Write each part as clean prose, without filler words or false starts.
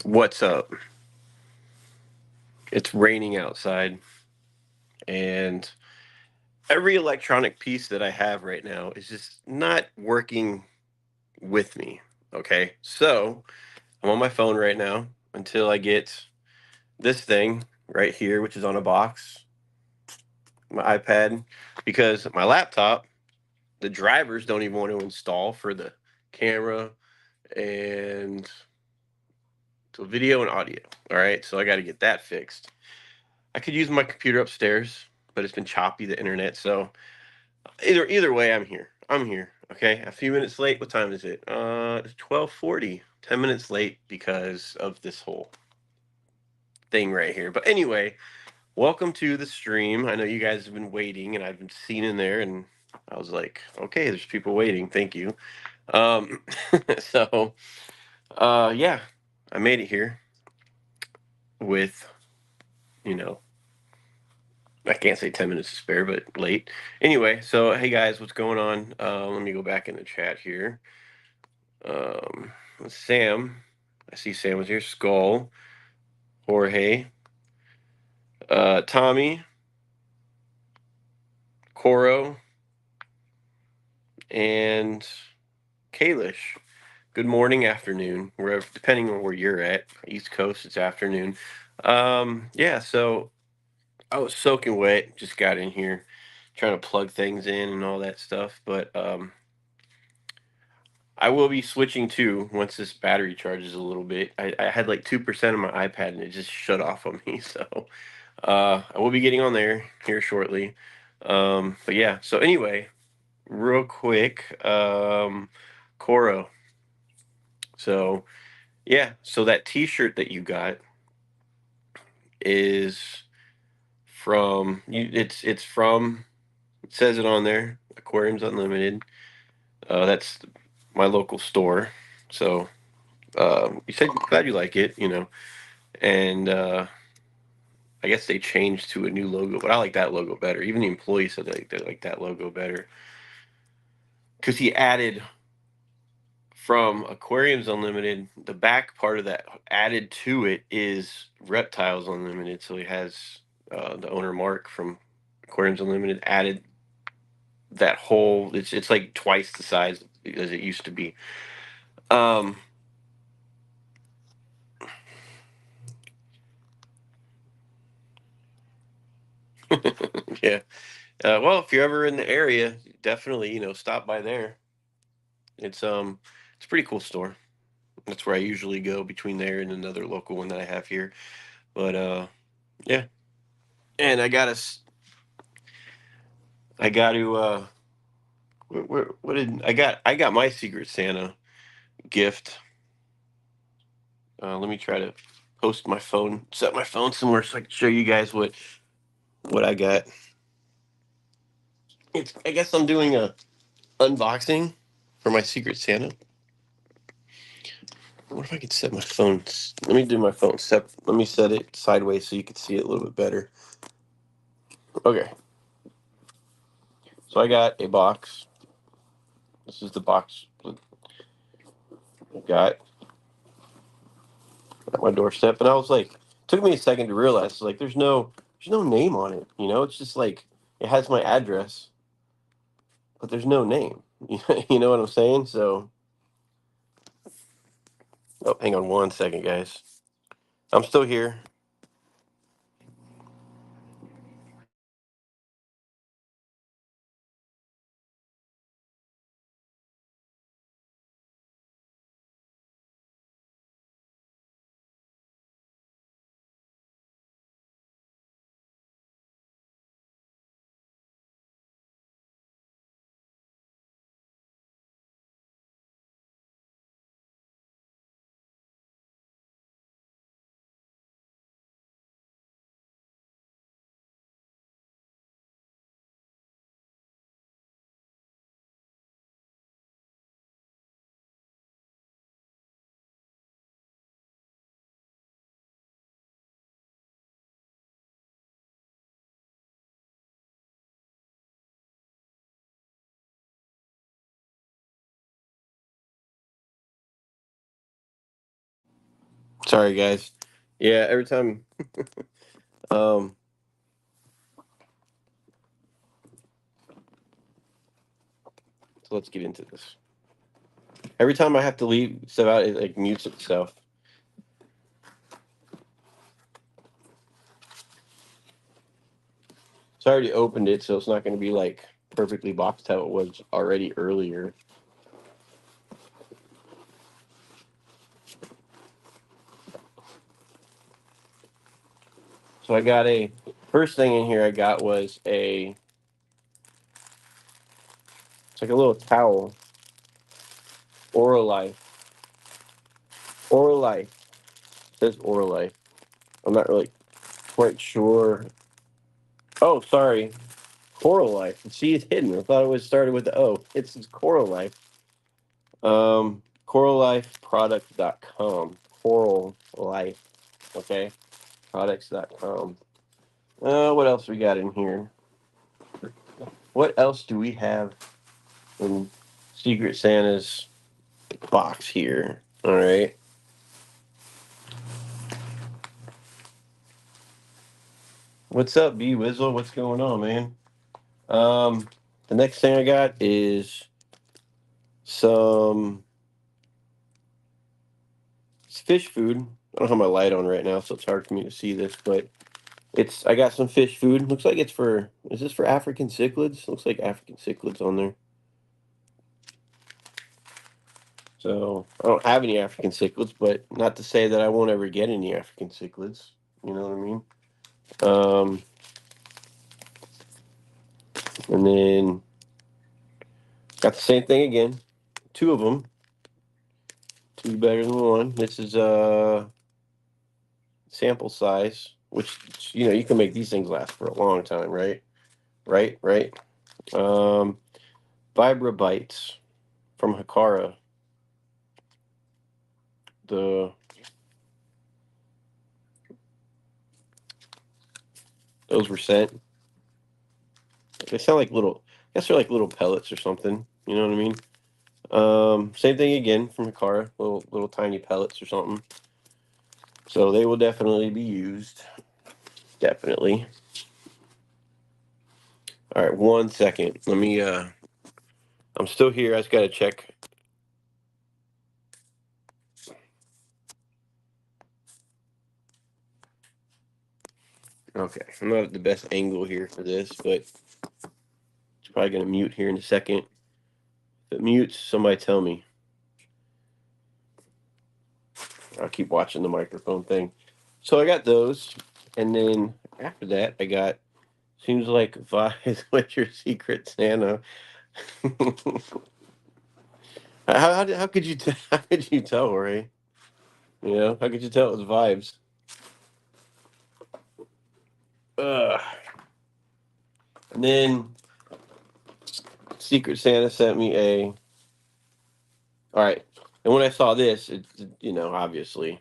What's up? It's raining outside, and every electronic piece that I have right now is just not working with me. Okay. So I'm on my phone right now until I get this thing right here, which is on a box, my iPad, because my laptop, the drivers don't even want to install for the camera and so video and audio. All right. So I got to get that fixed. I could use my computer upstairs, but it's been choppy, the internet. So either way, I'm here. I'm here. Okay. A few minutes late. What time is it? It's 12:40. 10 minutes late because of this whole thing right here. But anyway, welcome to the stream. I know you guys have been waiting, and I've been seen in there, and I was like, okay, there's people waiting. Thank you. Um, so yeah, I made it here with you know I can't say 10 minutes to spare, but late. Anyway, so hey guys, what's going on? Let me go back in the chat here. Um, Sam, I see Sam was here. Skull, Jorge, Tommy, Coro, and Kalish. Good morning, afternoon, wherever, depending on where you're at. East Coast, it's afternoon. Yeah, so I was soaking wet, just got in here, trying to plug things in and all that stuff. But I will be switching to once this battery charges a little bit. I had like 2% of my iPad and it just shut off on me. So I will be getting on there here shortly. But yeah, so anyway, real quick, Coro. So yeah, so that T-shirt that you got is from you. It's from. It says it on there. Aquariums Unlimited. That's my local store. So you said glad you like it. And I guess they changed to a new logo, but I like that logo better. Even the employees said they like that logo better because he added from Aquariums Unlimited. The back part of that added to it is Reptiles Unlimited, so he has the owner Mark from Aquariums Unlimited added that whole. It's like twice the size as it used to be. Um, yeah. Well, if you're ever in the area, definitely stop by there. It's it's a pretty cool store. That's where I usually go between there and another local one that I have here. But yeah. And I got to what did I got my Secret Santa gift. Let me try to post my phone, set my phone somewhere so I can show you guys what I got. I guess I'm doing a unboxing for my Secret Santa. What if I could set my phone? Let me do my phone. Let me set it sideways so you can see it a little bit better. Okay. So I got a box. This is the box I got at my doorstep, and I was like, took me a second to realize like there's no name on it. It's just like it has my address, but there's no name. You know what I'm saying? So, oh, hang on one second, guys. I'm still here. Sorry, guys. Yeah, every time. um, so let's get into this. Every time I have to leave stuff out, it like mutes itself. So I already opened it, so it's not going to be like perfectly boxed how it was already earlier. So I got a first thing in here. I got was it's like a little towel. Oralife. Oralife. It says Oralife. I'm not really quite sure. Oh, sorry. Coral Life. See, it's hidden. I thought it was started with the O. It's Coral Life. CoralLifeProduct.com. Coral Life. Okay. Products.com. What else we got in here? What else do we have in Secret Santa's box here? All right. What's up, B Wizzle? What's going on, man? The next thing I got is some fish food. I don't have my light on right now, so it's hard for me to see this, but I got some fish food. Looks like is this for African cichlids? Looks like African cichlids on there. So I don't have any African cichlids, but not to say that I won't ever get any African cichlids. You know what I mean? Um, and then got the same thing again. Two of them. Two better than one. This is sample size, which you can make these things last for a long time, right? Right. Um, Vibra Bites from Hakara. The Those were sent. They sound like little. I guess they're like little pellets or something. You know what I mean? Same thing again from Hakara. Little tiny pellets or something. So they will definitely be used. Definitely. All right, 1 second. Let me. I'm still here. I just gotta check. Okay, I'm not at the best angle here for this, but it's probably gonna mute here in a second. If it mutes, somebody tell me. I'll keep watching the microphone thing. So I got those, and then after that, I got seems like Vi's with your Secret Santa. how could you how could you tell, Ray? How could you tell it was Vibes? Ugh. And then Secret Santa sent me a. All right, and when I saw this, obviously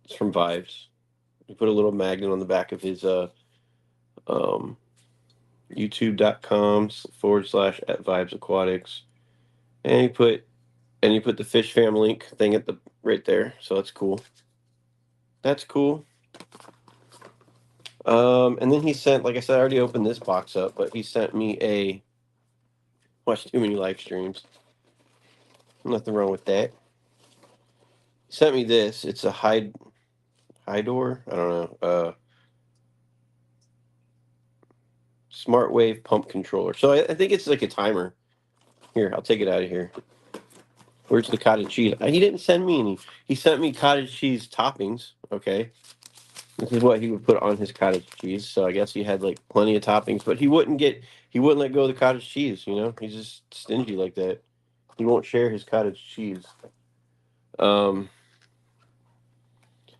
it's from Vibes. He put a little magnet on the back of his um youtube.com/@ Vibes Aquatics, and he put the fish fam link thing at the right there. So that's cool. That's cool. And then he sent, like I said, I already opened this box up, but he sent me a watch too many live streams. Nothing wrong with that. He sent me this. It's a Hydor. I don't know. Smart Wave pump controller. So I think it's like a timer. Here, I'll take it out of here. Where's the cottage cheese? He didn't send me any. He sent me cottage cheese toppings. Okay. This is what he would put on his cottage cheese. So I guess he had like plenty of toppings, but he wouldn't let go of the cottage cheese, He's just stingy like that. He won't share his cottage cheese. Um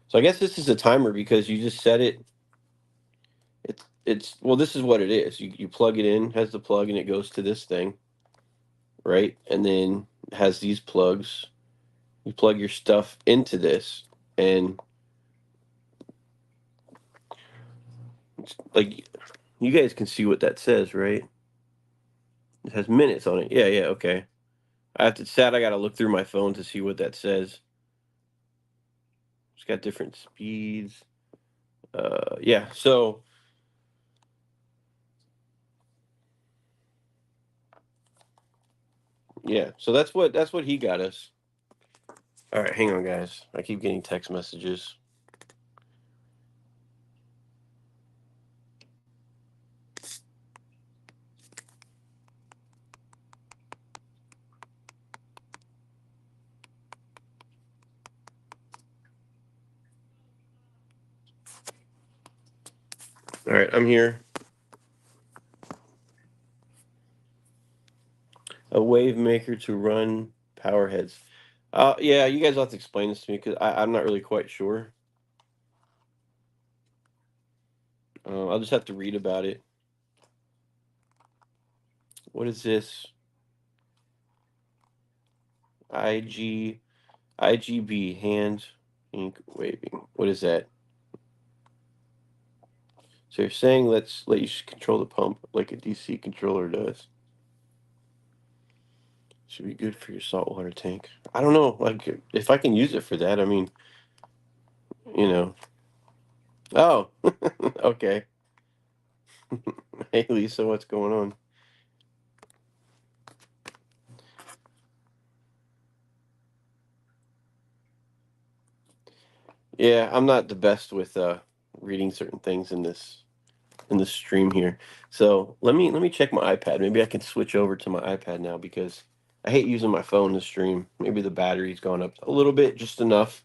so I guess this is a timer because you just set it. It's well, this is what it is. You plug it in, has the plug, and it goes to this thing, right? And then it has these plugs. You plug your stuff into this, and it's like you guys can see what that says, right? It has minutes on it. Yeah, okay. I gotta look through my phone to see what that says. It's got different speeds. Yeah, so that's what he got us. All right, hang on, guys. I keep getting text messages. All right, I'm here. A wave maker to run power heads. Yeah, you guys have to explain this to me because I'm not really quite sure. I'll just have to read about it. What is this? IGB hand ink waving. What is that? So you're saying let you control the pump like a DC controller does. Should be good for your saltwater tank. I don't know, like if I can use it for that. I mean, you know. Oh, okay. Hey Lisa, what's going on? Yeah, I'm not the best with reading certain things in this stream here. So let me check my iPad. Maybe I can switch over to my iPad now because I hate using my phone to stream. Maybe the battery's gone up a little bit, just enough.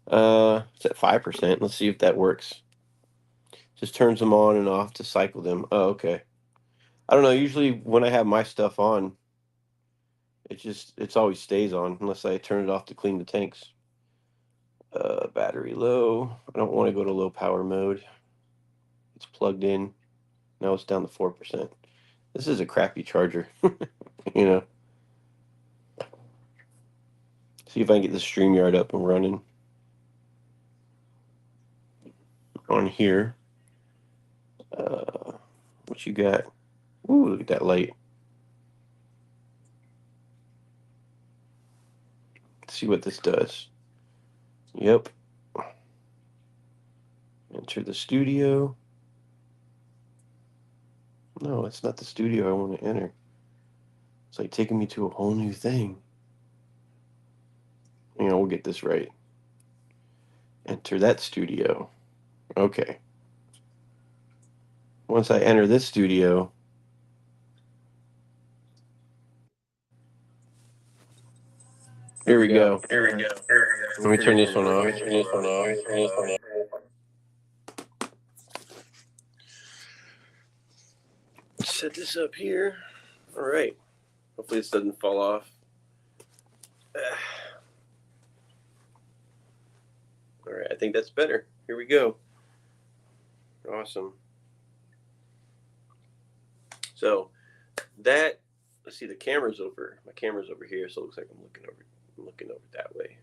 It's at 5%. Let's see if that works. Just turns them on and off to cycle them. Oh, okay. I don't know. Usually when I have my stuff on, it's always stays on unless I turn it off to clean the tanks. Battery low. I don't want to go to low power mode. It's plugged in. Now it's down to 4%. This is a crappy charger. you know. See if I can get the StreamYard up and running on here. What you got? Ooh, look at that light. Let's see what this does. Yep. Enter the studio. No, it's not the studio I want to enter. It's like taking me to a whole new thing. We'll get this right. Enter that studio. Okay. Once I enter this studio, here we go. Let me turn this one off. Set this up here. All right. Hopefully this doesn't fall off. All right, I think that's better. Here we go. Awesome. So that, let's see, the camera's over. My camera's over here, so it looks like I'm looking over that way.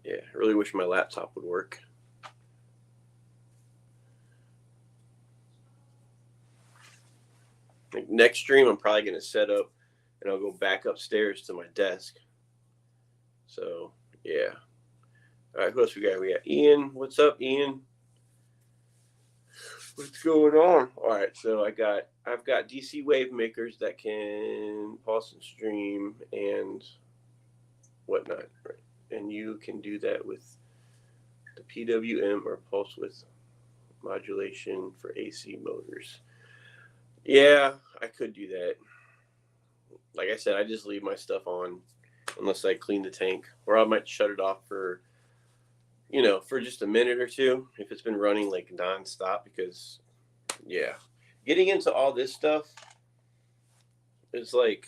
Yeah, I really wish my laptop would work. Like next stream, I'm probably gonna set up, and I'll go back upstairs to my desk. So yeah. All right, who else we got? We got Ian. What's up, Ian? What's going on? All right, so I've got DC wave makers that can pulse and stream and whatnot, right? And you can do that with the PWM or pulse width modulation for AC motors. Yeah, I could do that. Like I said, I just leave my stuff on unless I clean the tank, or I might shut it off for for just a minute or two if it's been running like nonstop. Because yeah, getting into all this stuff is like,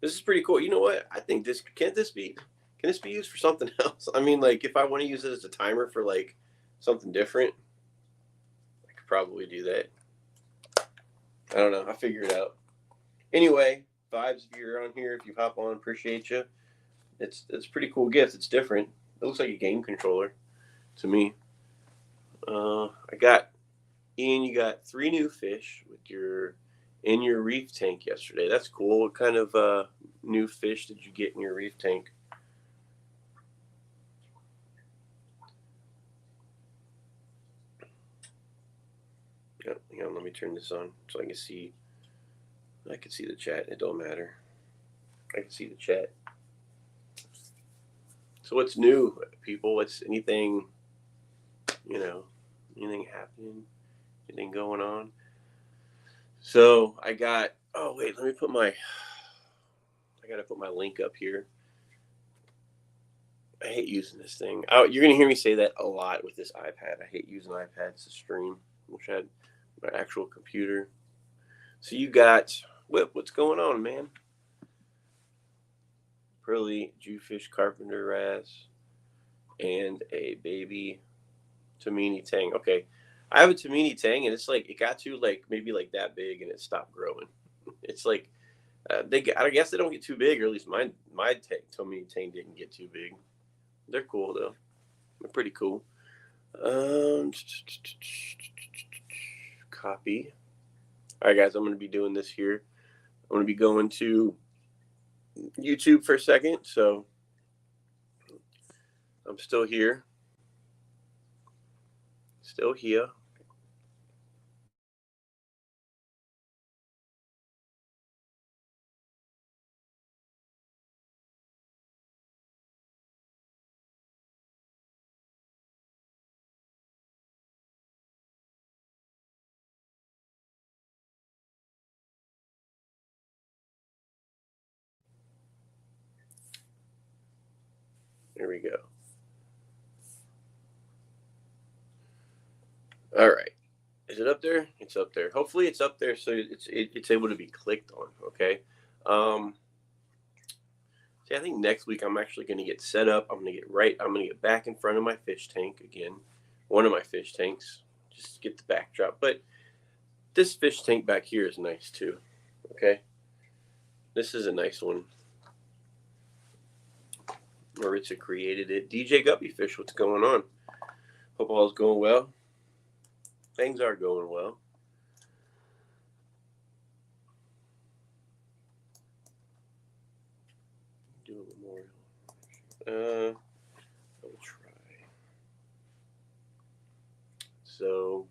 this is pretty cool. You know what? I think this can this be used for something else? I mean, like if I want to use it as a timer for like something different, I could probably do that. I don't know. I'll figure it out. Anyway, Vibes, if you're on here, if you hop on, appreciate you. It's a pretty cool gift. It's different. It looks like a game controller to me. I got Ian. You got 3 new fish with your in your reef tank yesterday. That's cool. What kind of new fish did you get in your reef tank? Hang on, let me turn this on so I can see. I can see the chat. It don't matter. I can see the chat. So what's new, people? What's anything? Anything happening? Anything going on? So I got. Oh wait, let me put my. I gotta put my link up here. I hate using this thing. Oh, you're gonna hear me say that a lot with this iPad. I hate using iPads to stream. Wish I had my actual computer. So you got Whip. What's going on, man? Pearly, Jewfish, Carpenter Raz, and a baby Tamini Tang. Okay, I have a Tamini Tang, and it's like it got to like maybe like that big, and it stopped growing. It's like I guess they don't get too big, or at least my Tamini Tang didn't get too big. They're cool though. They're pretty cool. Copy. All right, guys, I'm going to be doing this here. I'm going to be going to YouTube for a second, so I'm still here. Still here. There we go. All right. Is it up there? It's up there. Hopefully it's up there so it's able to be clicked on, okay? See, I think next week I'm actually going to get set up. I'm going to get back in front of my fish tank again. One of my fish tanks. Just get the backdrop. But this fish tank back here is nice too, okay? This is a nice one. Maritza created it. DJ Guppyfish, what's going on? Hope all is going well. Things are going well. Do a memorial. I will try. So.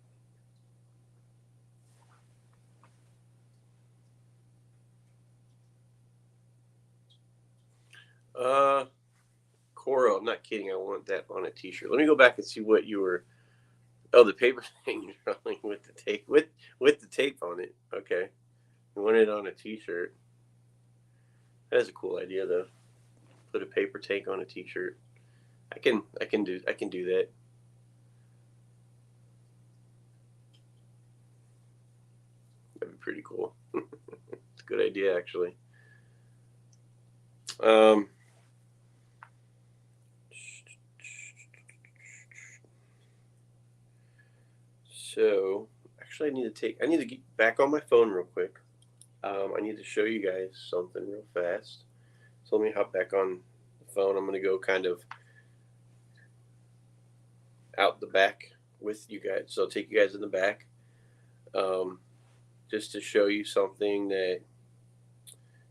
Coro, I'm not kidding. I want that on a t-shirt. Let me go back and see what you were. Oh, the paper thing you're drawing with the tape with the tape on it. Okay, you want it on a t-shirt. That is a cool idea though. Put a paper tank on a t-shirt. I can do that. That'd be pretty cool. It's a good idea actually. So actually, I need to get back on my phone real quick. I need to show you guys something real fast. So let me hop back on the phone. I'm gonna go kind of out the back with you guys. So I'll take you guys in the back, just to show you something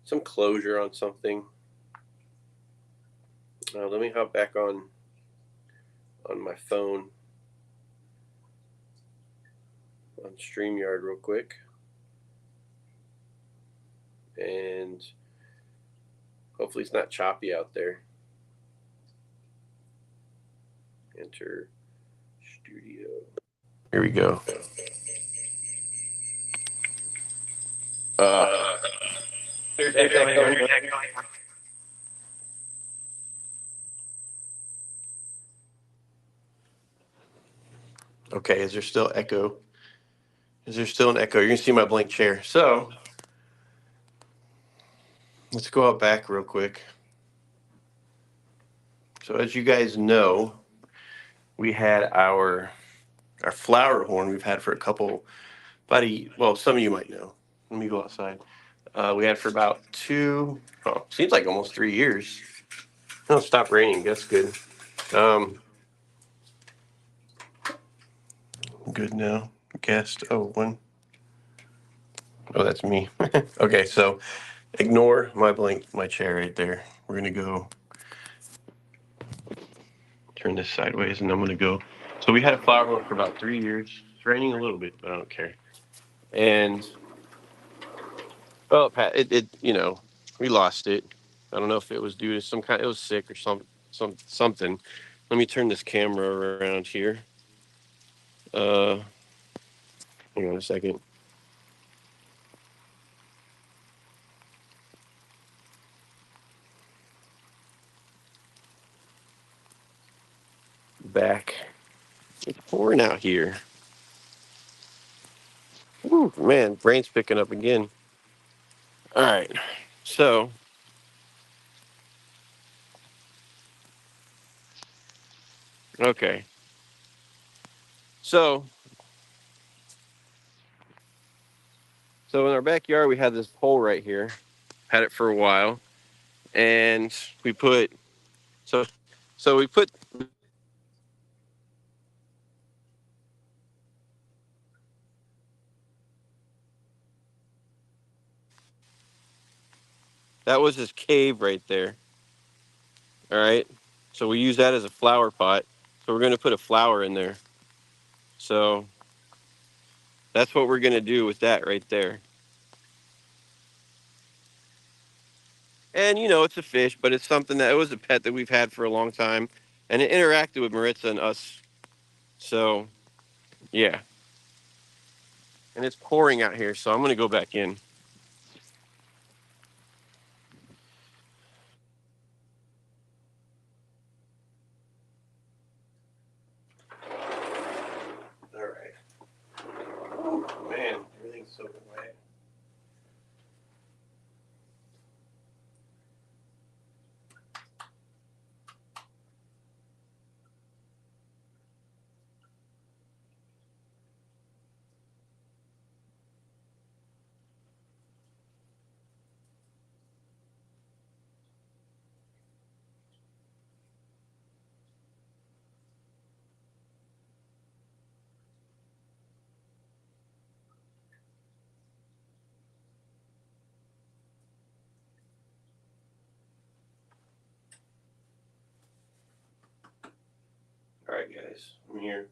some closure on something. Let me hop back on my phone on StreamYard real quick. And hopefully it's not choppy out there. Enter studio. Here we go. There's echo. Okay, is there still echo? Is there still an echo? You're gonna see my blank chair. So let's go out back real quick. So as you guys know, we had our flower horn we've had for some of you might know. Let me go outside. We had for about seems like almost 3 years. Oh, stop raining. That's good. Good now. Guest. Oh, that's me. Okay, so ignore my chair right there. We're gonna go turn this sideways, and I'm gonna go. So we had a flower horn for about 3 years. It's raining a little bit, but I don't care. And well, we lost it. I don't know if it was due to some kind. It was sick or something. Let me turn this camera around here. Uh, Hang on a second. Back. It's pouring out here. Woo, man, brain's picking up again. All right. So, okay. So, so in our backyard, we had this pole right here. Had it for a while, and we put so so we put that was his cave right there. All right. So we use that as a flower pot. So we're going to put a flower in there. So that's what we're going to do with that right there. And it's a fish, but it's something that it was a pet that we've had for a long time, and it interacted with Maritza and us. So yeah, and it's pouring out here, so I'm gonna go back in. All right. Oh man, everything's soaking wet. All right, guys, I'm here.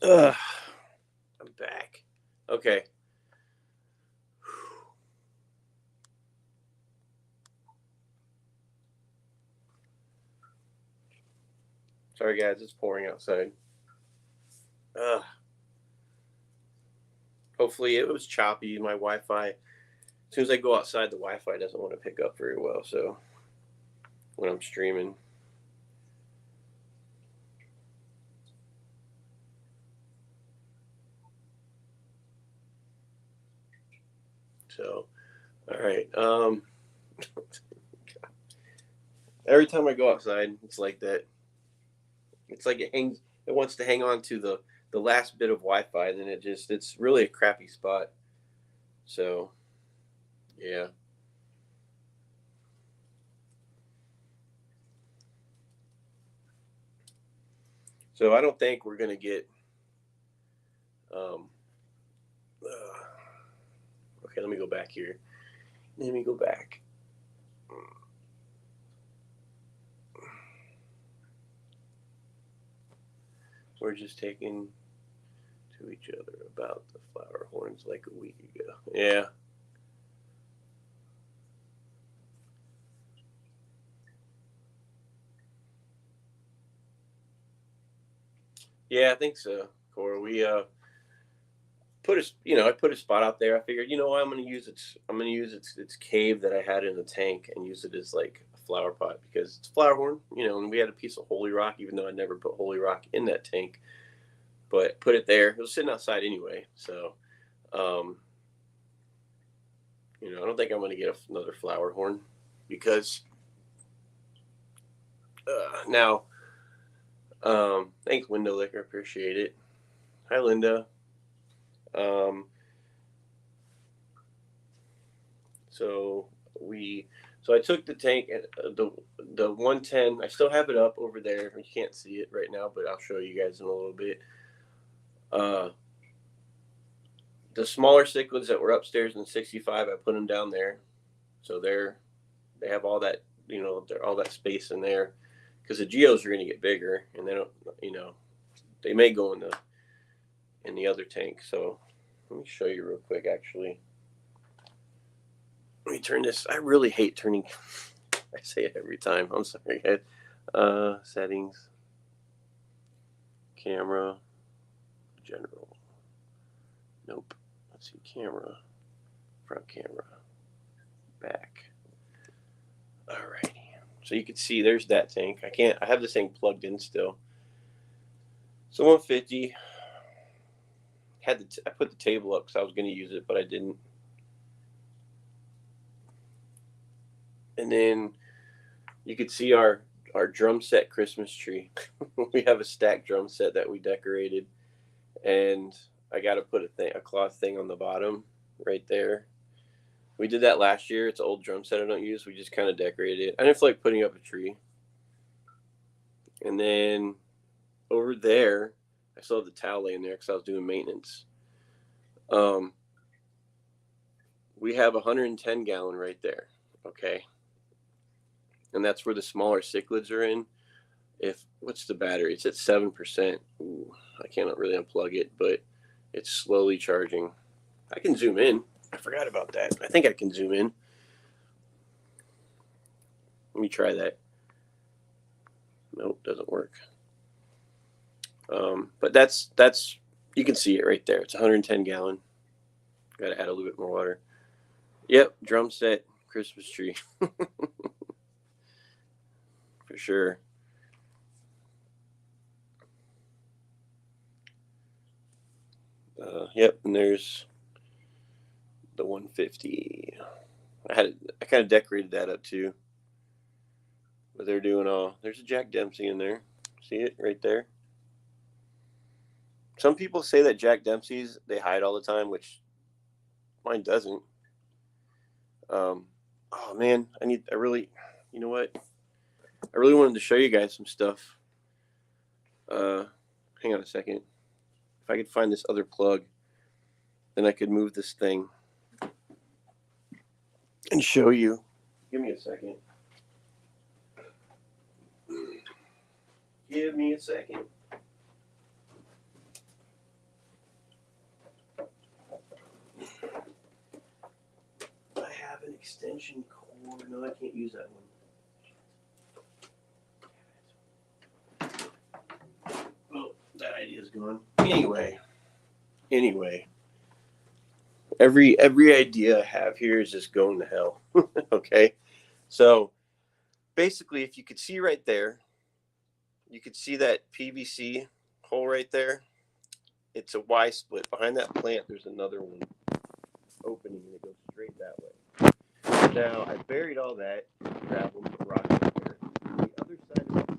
Ugh, I'm back. Okay. Sorry, guys, it's pouring outside. Ugh. Hopefully, it was choppy. My Wi-Fi. As soon as I go outside, the Wi-Fi doesn't want to pick up very well. So when I'm streaming. So, all right. Every time I go outside, it's like that. It's like it hangs. It wants to hang on to the last bit of Wi-Fi, and then it's really a crappy spot. So yeah. So I don't think we're gonna get. Um, okay, let me go back here. Let me go back. We're just taking to each other about the flower horns like a week ago. Yeah. Yeah, I think so, Cora. We I put a spot out there. I figured, I'm gonna use its cave that I had in the tank and use it as like a flower pot because it's a flower horn, and we had a piece of holy rock, even though I never put holy rock in that tank, but put it there. It was sitting outside anyway, so um, I don't think I'm gonna get another flower horn because now, thanks, Window Liquor, appreciate it. Hi, Linda. Um, So we, so I took the tank at the 110. I still have it up over there. You can't see it right now, but I'll show you guys in a little bit. Uh, the smaller cichlids that were upstairs in the 65, I put them down there, so they have all that, they're all that space in there. because the geos are going to get bigger, and they don't, they may go in the other tank. So let me show you real quick. Actually, let me turn this. I really hate turning. I say it every time. I'm sorry, guys. Settings, camera, general. Nope. Let's see, camera, front camera, back. Alrighty. So you can see there's that tank. I have this thing plugged in still. So 150. I put the table up because I was going to use it, but I didn't. And then you could see our drum set Christmas tree. We have a stacked drum set that we decorated, and I got to put a cloth thing on the bottom right there. We did that last year. It's an old drum set I don't use. We just kind of decorated it. I didn't feel like putting up a tree. And then over there, I still have the towel laying there because I was doing maintenance. We have a 110 gallon right there. Okay. And that's where the smaller cichlids are in. What's the battery? It's at 7%. Ooh, I cannot really unplug it, but it's slowly charging. I can zoom in. I forgot about that. I think I can zoom in. Let me try that. Nope, doesn't work. But that's you can see it right there. It's 110 gallon. Got to add a little bit more water. Yep, drum set, Christmas tree. For sure. Yep, and there's the 150. I kind of decorated that up too. But they're doing there's a Jack Dempsey in there. See it right there? Some people say that Jack Dempsey's, they hide all the time, which mine doesn't. Oh man, you know what? I really wanted to show you guys some stuff. Hang on a second. If I could find this other plug, then I could move this thing and show you. Give me a second. Give me a second. I have an extension cord. No, I can't use that one. Well, that idea's gone. Anyway. Every idea I have here is just going to hell. Okay? So basically, if you could see right there, you could see that PVC hole right there. It's a Y split. Behind that plant, there's another one opening that goes straight that way. Now, I buried all that gravel and rock right there. The other side of that thing,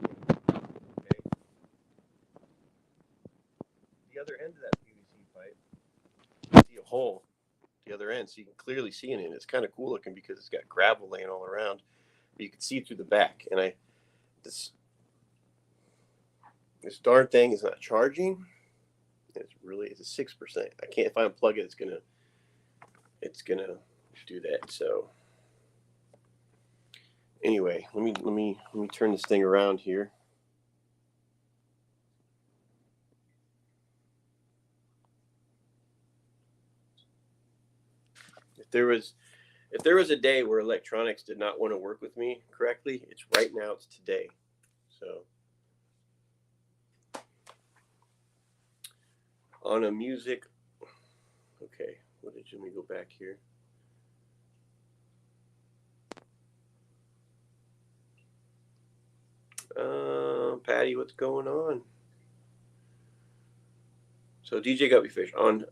okay? The other end of that PVC pipe, you see a hole at the other end, so you can clearly see in it. It's kind of cool looking because it's got gravel laying all around, but you can see through the back. And this darn thing is not charging. It's a 6%. I can't, if I unplug it, it's gonna do that. So anyway, let me turn this thing around here. If there was a day where electronics did not want to work with me correctly, it's right now. It's today. So on a music, okay. Let me go back here. Patty, what's going on? So DJ Guppyfish on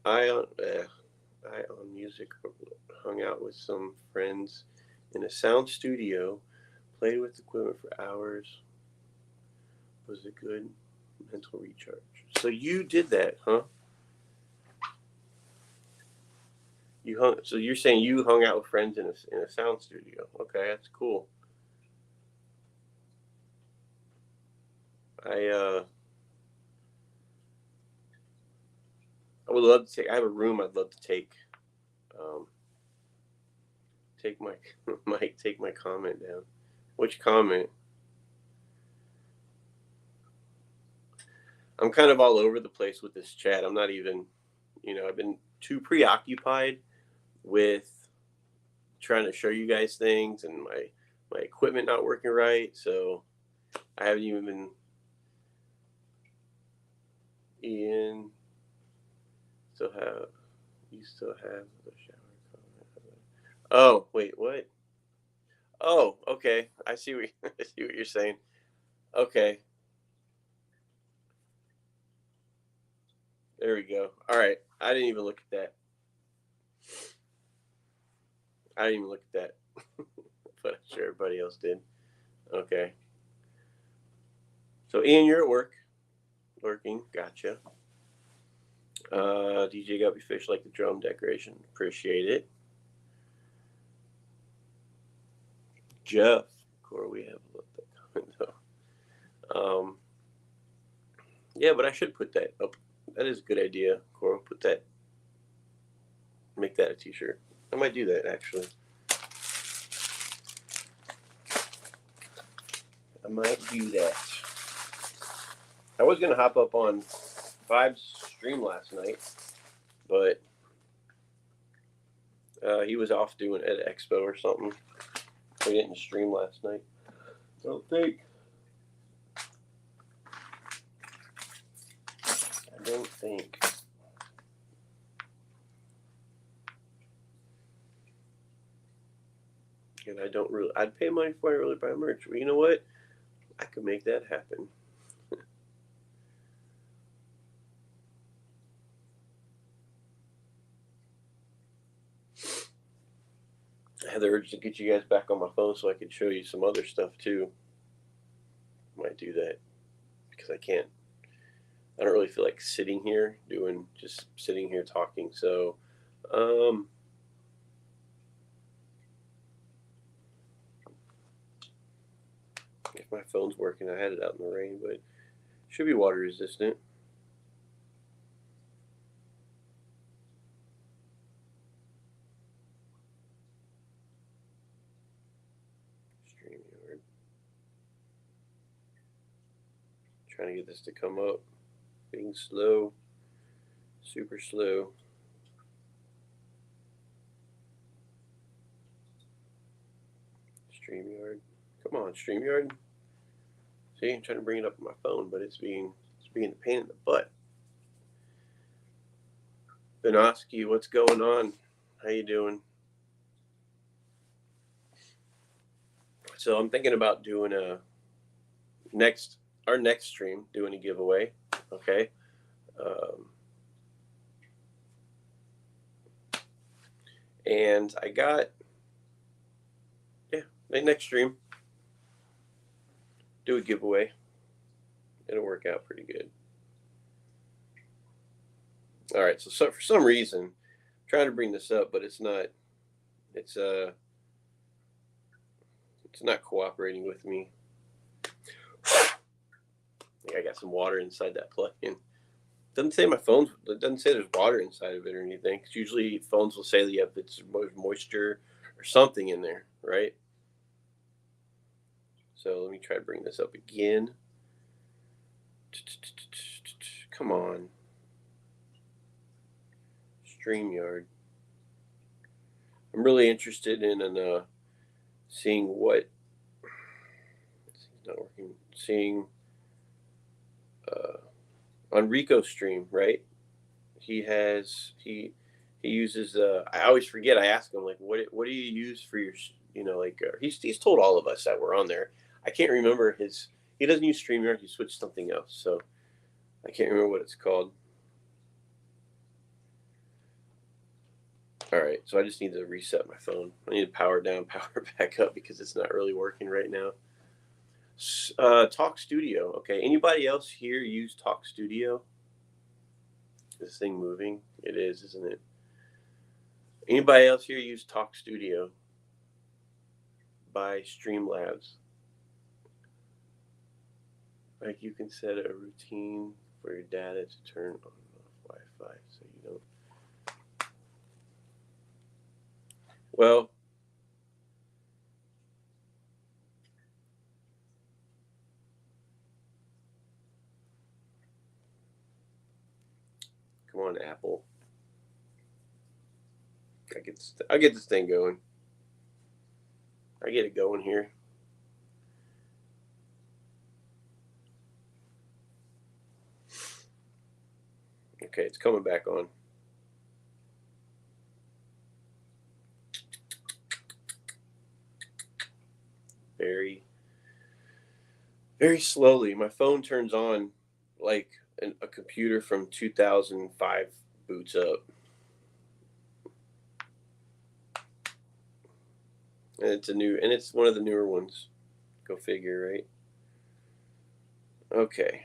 Ion Music hung out with some friends in a sound studio, played with equipment for hours. Was a good mental recharge. So you did that, huh? So you're saying you hung out with friends in a sound studio? Okay, that's cool. I would love to take. I have a room. I'd love to take my take my comment down. Which comment? I'm kind of all over the place with this chat. I'm not even, I've been too preoccupied with trying to show you guys things and my equipment not working right. So I haven't even been. Ian, still have the shower comment. Oh, wait, what? Oh, okay. I see what I see what you're saying. Okay. There we go. All right. I didn't even look at that. I didn't even look at that. But I'm sure everybody else did. Okay. So Ian, you're at work. Working. Gotcha. DJ got me fish like the drum decoration. Appreciate it. Jeff. Core, we have looked at comment though. Yeah, but I should put that up. That is a good idea, Core. Put that. Make that a t-shirt. I might do that actually. I might do that. I was gonna hop up on Vibe's stream last night, but he was off doing Ed Expo or something. He didn't stream last night. I don't think. And I don't really. I'd pay money before I really buy merch. But you know what? I could make that happen. I had the urge to get you guys back on my phone so I could show you some other stuff too. Might do that because I can't. I don't really feel like sitting here talking. So, if my phone's working, I had it out in the rain, but it should be water resistant. StreamYard. Trying to get this to come up. Being slow. Super slow. StreamYard. Come on, StreamYard. See, I'm trying to bring it up on my phone, but it's being a pain in the butt. Benoski, what's going on? How you doing? So I'm thinking about doing our next stream, doing a giveaway. Okay. And I got next stream, do a giveaway. It'll work out pretty good. All right. So for some reason, I'm trying to bring this up, but it's not. It's not cooperating with me. I got some water inside that plug-in. Doesn't say my phone. It doesn't say there's water inside of it or anything. Because usually phones will say that you have it's moisture or something in there, right? So let me try to bring this up again. Come on, StreamYard. I'm really interested in seeing what. It's not working. Seeing on Rico's stream, right? He uses. I always forget. I ask him like, what do you use for your, he's told all of us that we're on there. I can't remember his. He doesn't use StreamYard. He switched something else. So I can't remember what it's called. All right, so I just need to reset my phone. I need to power down, power back up because it's not really working right now. Talk Studio. Okay, anybody else here use Talk Studio? Is this thing moving? It is, isn't it? Anybody else here use Talk Studio by Streamlabs? Like you can set a routine for your data to turn on off Wi-Fi so you don't. Well, Come on, Apple. I'll get this thing going. I get it going here. Okay, it's coming back on. Very, very slowly. My phone turns on like a computer from 2005 boots up. And it's one of the newer ones. Go figure, right? Okay,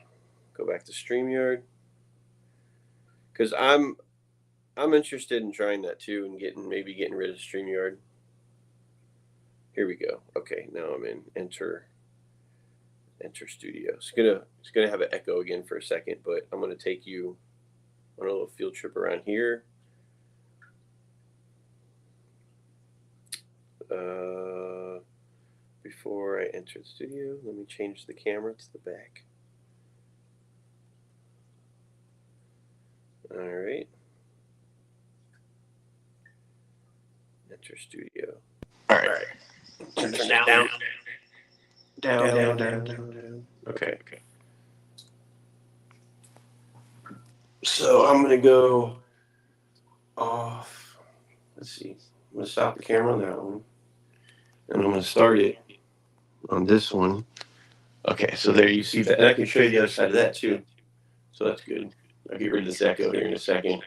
go back to StreamYard because I'm interested in trying that too and maybe getting rid of StreamYard. Here we go. Okay, now I'm in Enter Studio. It's gonna have an echo again for a second, but I'm gonna take you on a little field trip around here. Before I enter the studio, let me change the camera to the back. All right. Enter studio. All right. Turn this down. Down. Okay. So I'm gonna go off. Let's see. I'm gonna stop the camera on that one, and I'm gonna start it on this one. Okay, so there you see that, and I can show you the other side of that too. So that's good. I'll get rid of this echo here in a second.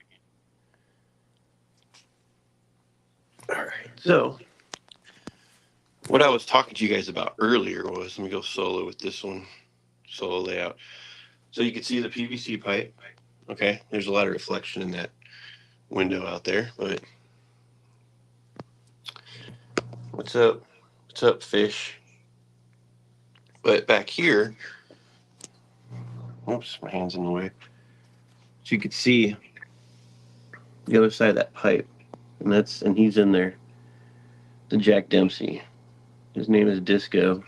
All right. So what I was talking to you guys about earlier was, let me go solo with this one, solo layout. So you can see the PVC pipe. Okay, there's a lot of reflection in that window out there, but what's up? What's up, fish? But back here, oops, my hand's in the way. So you could see the other side of that pipe, and he's in there. The Jack Dempsey. His name is Disco.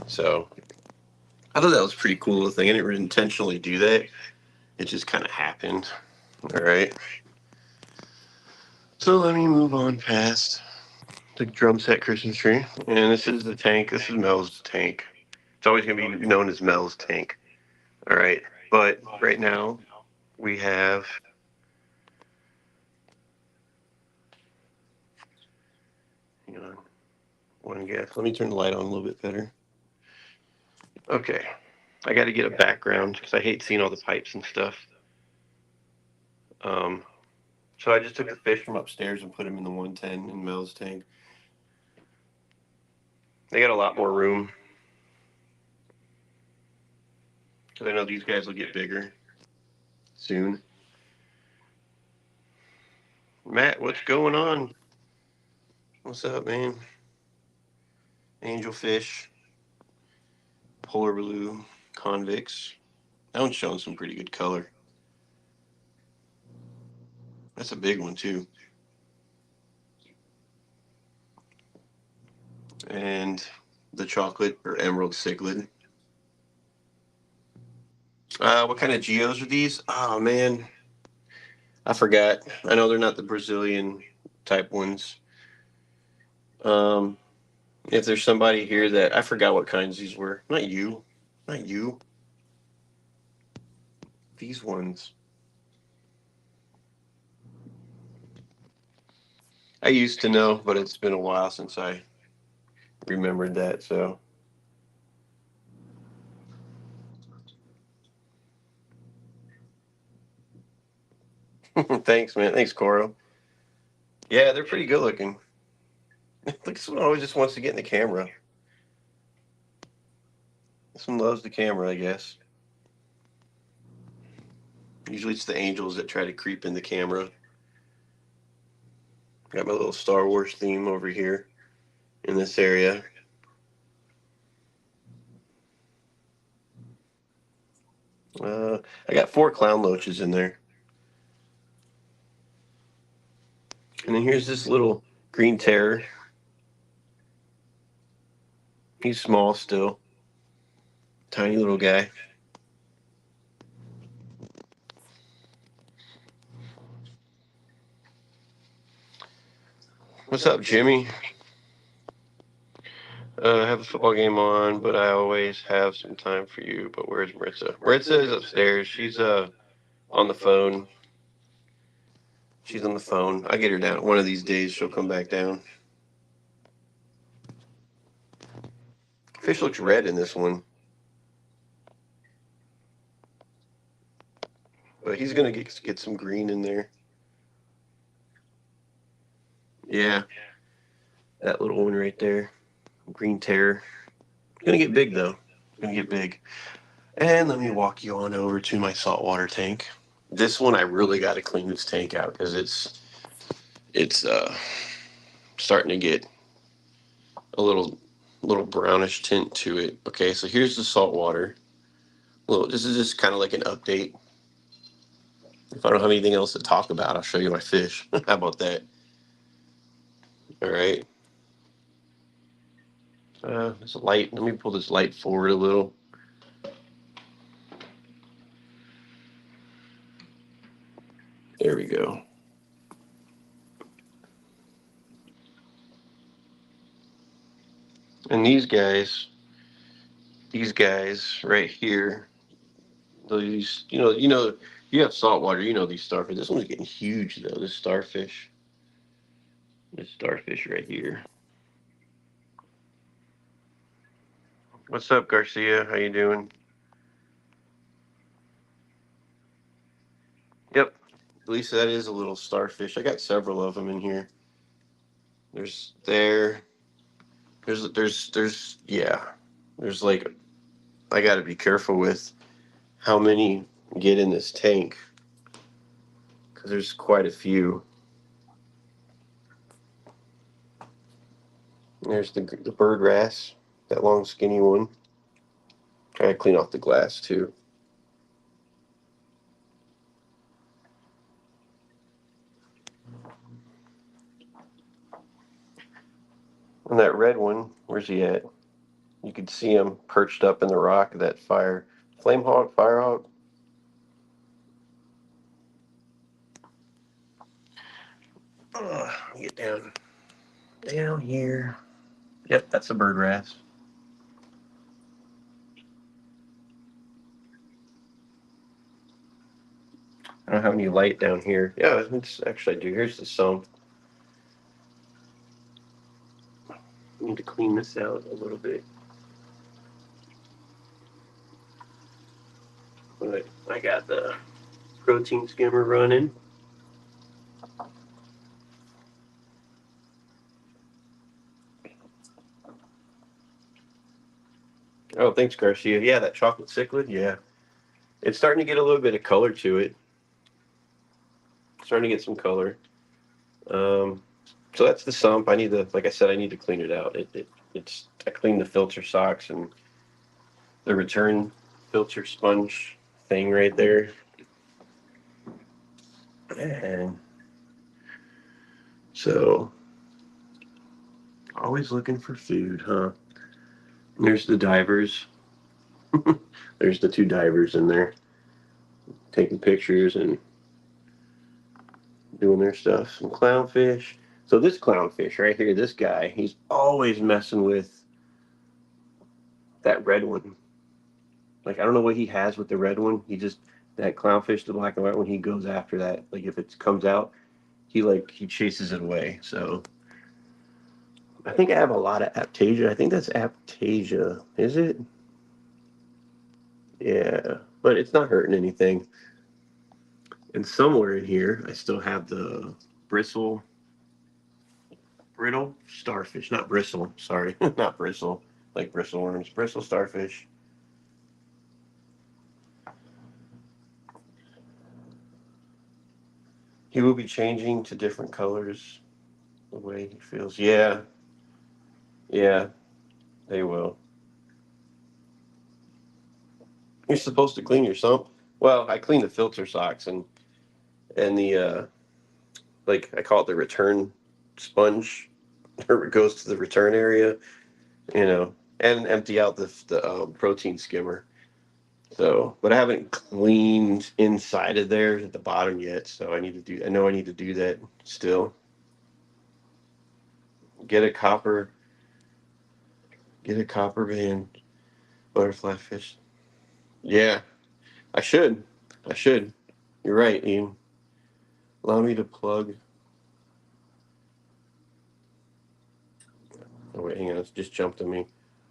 So I thought that was a pretty cool little thing. I didn't really intentionally do that. It just kind of happened. All right. So let me move on past the drum set Christmas tree. And this is the tank. This is Mel's tank. It's always going to be known as Mel's tank. All right. But right now we have hang on. One gas. Let me turn the light on a little bit better. Okay. I got to get a background because I hate seeing all the pipes and stuff. So I just took the fish from upstairs and put them in the 110 in Mel's tank. They got a lot more room because I know these guys will get bigger soon. Matt, what's going on? What's up, man? Angelfish, polar blue, convicts. That one's showing some pretty good color. That's a big one too. And the chocolate or emerald cichlid. What kind of geos are these? Oh man, I forgot. I know they're not the Brazilian type ones. If there's somebody here that I forgot what kinds these were. Not you. These ones. I used to know, but it's been a while since I remembered that, so. Thanks, man. Thanks, Coro. Yeah, they're pretty good looking. Look, this one always just wants to get in the camera. This one loves the camera, I guess. Usually it's the angels that try to creep in the camera. Got my little Star Wars theme over here in this area. I got 4 clown loaches in there. And then here's this little green terror. He's small still. Tiny little guy. What's up, Jimmy? I have a football game on, but I always have some time for you. But where's Maritza? Maritza is upstairs. She's on the phone. She's on the phone. I get her down. One of these days, she'll come back down. Fish looks red in this one, but he's gonna get some green in there. Yeah, that little one right there, green terror. Gonna get big though. Gonna get big. And let me walk you on over to my saltwater tank. This one I really got to clean this tank out because it's starting to get a little brownish tint to it. Okay, so here's the salt water. Well, this is just kind of like an update. If I don't have anything else to talk about, I'll show you my fish. How about that? All right. This light. Let me pull this light forward a little. There we go. And these guys right here, these, you have salt water, these starfish. This one's getting huge though. This starfish right here. What's up, Garcia? How you doing? Yep. Lisa, that is a little starfish. I got several of them in here. There's there. Yeah. There's like, I got to be careful with how many get in this tank because there's quite a few. There's the bird wrasse, that long skinny one. I gotta clean off the glass too. And that red one, where's he at? You could see him perched up in the rock of that fire. Flame hawk, fire hawk. Get down here. Yep, that's a bird wrasse. I don't have any light down here. Yeah, it's actually I do. Here's the sump. I need to clean this out a little bit. But I got the protein skimmer running. Oh, thanks, Garcia. Yeah, that chocolate cichlid. Yeah, it's starting to get a little bit of color to it. Starting to get some color. Um, so that's the sump. I need to, like I said, I need to clean it out. It's I cleaned the filter socks and the return filter sponge thing right there. And so, always looking for food, huh? There's the divers. There's the two divers in there taking pictures and doing their stuff. Some clownfish. So this clownfish right here, this guy, he's always messing with that red one. Like I don't know what he has with the red one. He just that clownfish, the black and white one, he goes after that. Like if it comes out, he chases it away. So I think I have a lot of Aptasia. I think that's Aptasia. Is it? Yeah, but it's not hurting anything. And somewhere in here, I still have the brittle starfish, not bristle. Sorry, not bristle, like bristle worms. Bristle starfish. He will be changing to different colors the way he feels. Yeah, yeah, they will. You're supposed to clean your sump. Well, I clean the filter socks and the like I call it the return sponge. It goes to the return area, and empty out the protein skimmer. So, but I haven't cleaned inside of there at the bottom yet. So I know I need to do that still. Get a copper, get a copper band butterfly fish. Yeah, I should. I should. You're right, Ian. Allow me to plug. Oh wait, hang on. It's just jumped on me.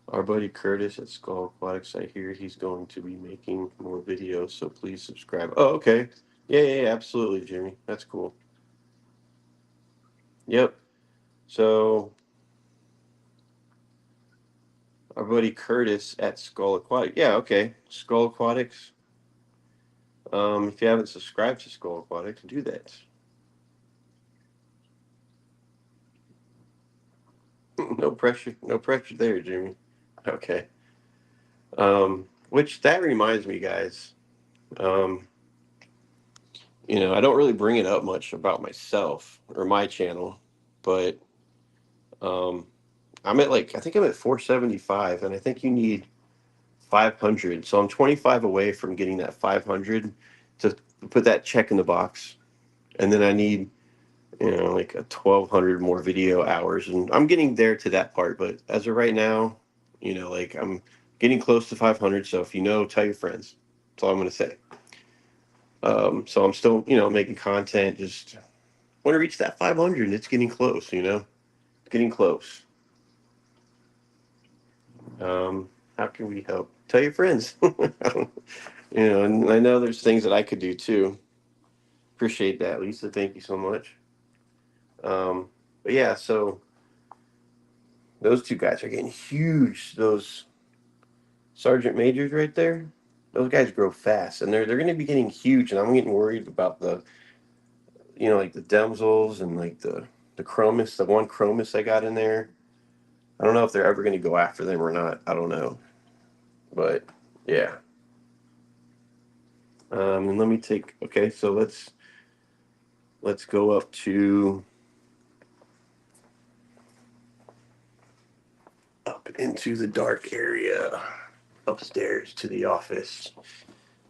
Our buddy Curtis at Skull Aquatics. I hear he's going to be making more videos, so please subscribe. Oh, okay. Yeah, yeah, yeah, absolutely, Jimmy. That's cool. Yep. So our buddy Curtis at Skull Aquatics. Yeah, okay. Skull Aquatics. If you haven't subscribed to Skull Aquatics, do that. No pressure. No pressure there, Jimmy. Okay. Which that reminds me, guys. Um, I don't really bring it up much about myself or my channel, but um, I'm at like I think I'm at 475, and I think you need 500. So I'm 25 away from getting that 500 to put that check in the box, and then I need like a 1,200 more video hours, and I'm getting there to that part. But as of right now, like I'm getting close to 500. So if you know, tell your friends. That's all I'm gonna say. So I'm still, making content. Just want to reach that 500. It's getting close. Getting close. How can we help? Tell your friends. And I know there's things that I could do too. Appreciate that, Lisa. Thank you so much. But yeah, so those two guys are getting huge. Those sergeant majors right there. Those guys grow fast, and they're going to be getting huge. And I'm getting worried about like the Demsels and like the Chromis, the one Chromis I got in there. I don't know if they're ever going to go after them or not. I don't know, but yeah. And let me take. Okay, so let's go up into the dark area upstairs to the office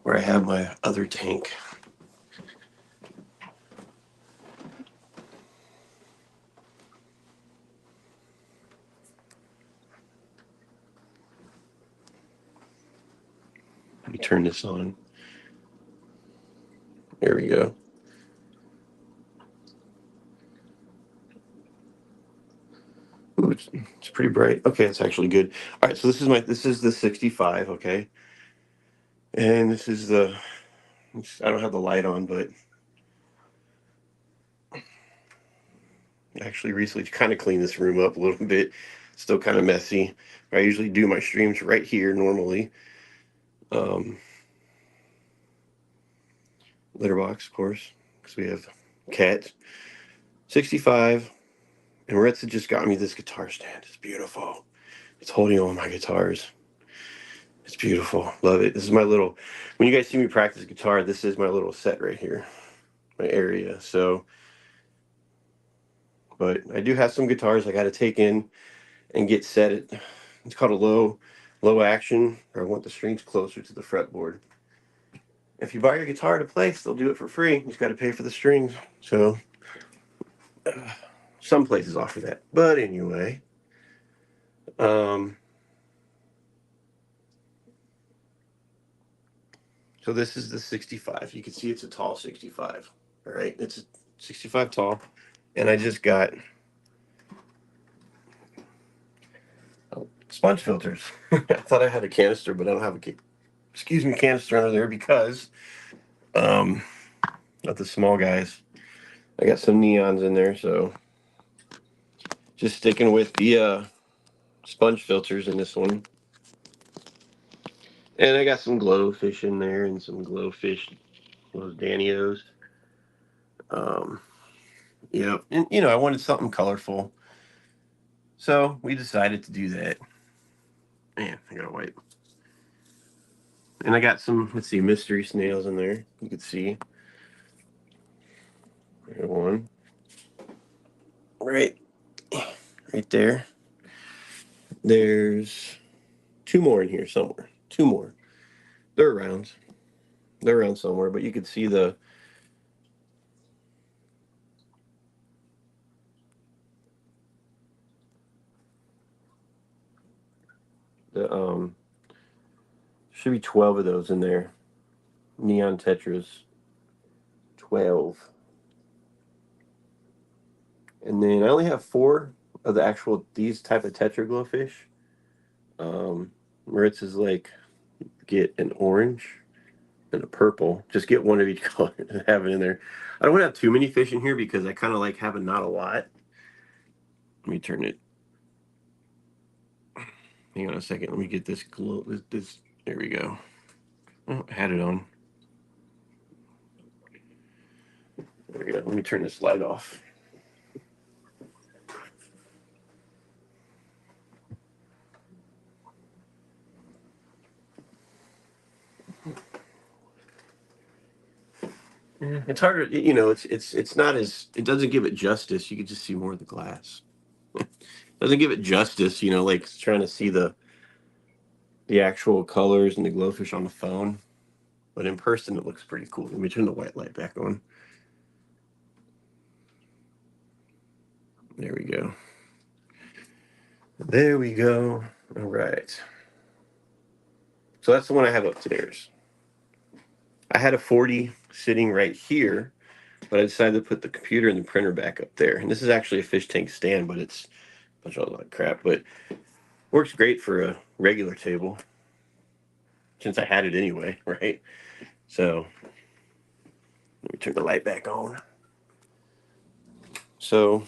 where I have my other tank. Let me turn this on. There we go. Ooh, it's pretty bright. Okay, it's actually good. All right, so this is the 65. Okay, and this is I don't have the light on, but I actually recently kind of cleaned this room up a little bit. Still kind of messy. I usually do my streams right here normally. Um, Litter box, of course, because we have cats. 65, and Maritza just got me this guitar stand. It's beautiful. It's holding all my guitars. It's beautiful. Love it. This is my little, when you guys see me practice guitar, this is my little set right here, my area. So, but I do have some guitars I got to take in and get set. It's called a low action, or I want the strings closer to the fretboard. If you buy your guitar to play, they'll do it for free. You just got to pay for the strings. So, some places offer that. But anyway, um, so this is the 65. You can see it's a tall 65. All right, it's a 65 tall, and I just got sponge filters. I thought I had a canister, but I don't have canister under there because um, not the small guys. I got some neons in there, so just sticking with the sponge filters in this one. And I got some glowfish in there and some glowfish, those Danios. Um, and I wanted something colorful, so we decided to do that. Man, I gotta wipe. And I got some, let's see, mystery snails in there. You can see. One. Right. Right there. There's two more in here somewhere. Two more. They're around. They're around somewhere, but you can see The should be 12 of those in there. Neon Tetras, 12. And then I only have 4 of the actual these type of Tetra glowfish. Maritz is like, get an orange and a purple. Just get one of each color and have it in there. I don't want to have too many fish in here because I kind of like having not a lot. Let me turn it. Hang on a second. Let me get this glow. This. There we go. Oh, I had it on. There we go. Let me turn this light off. It's harder, it's not as, it doesn't give it justice. You can just see more of the glass. Doesn't give it justice, like trying to see the actual colors and the glowfish on the phone. But in person, it looks pretty cool. Let me turn the white light back on. There we go. There we go. All right. So that's the one I have upstairs. I had a 40 sitting right here, but I decided to put the computer and the printer back up there. And this is actually a fish tank stand, but it's a bunch of crap. But works great for a regular table since I had it anyway, right? So let me turn the light back on. So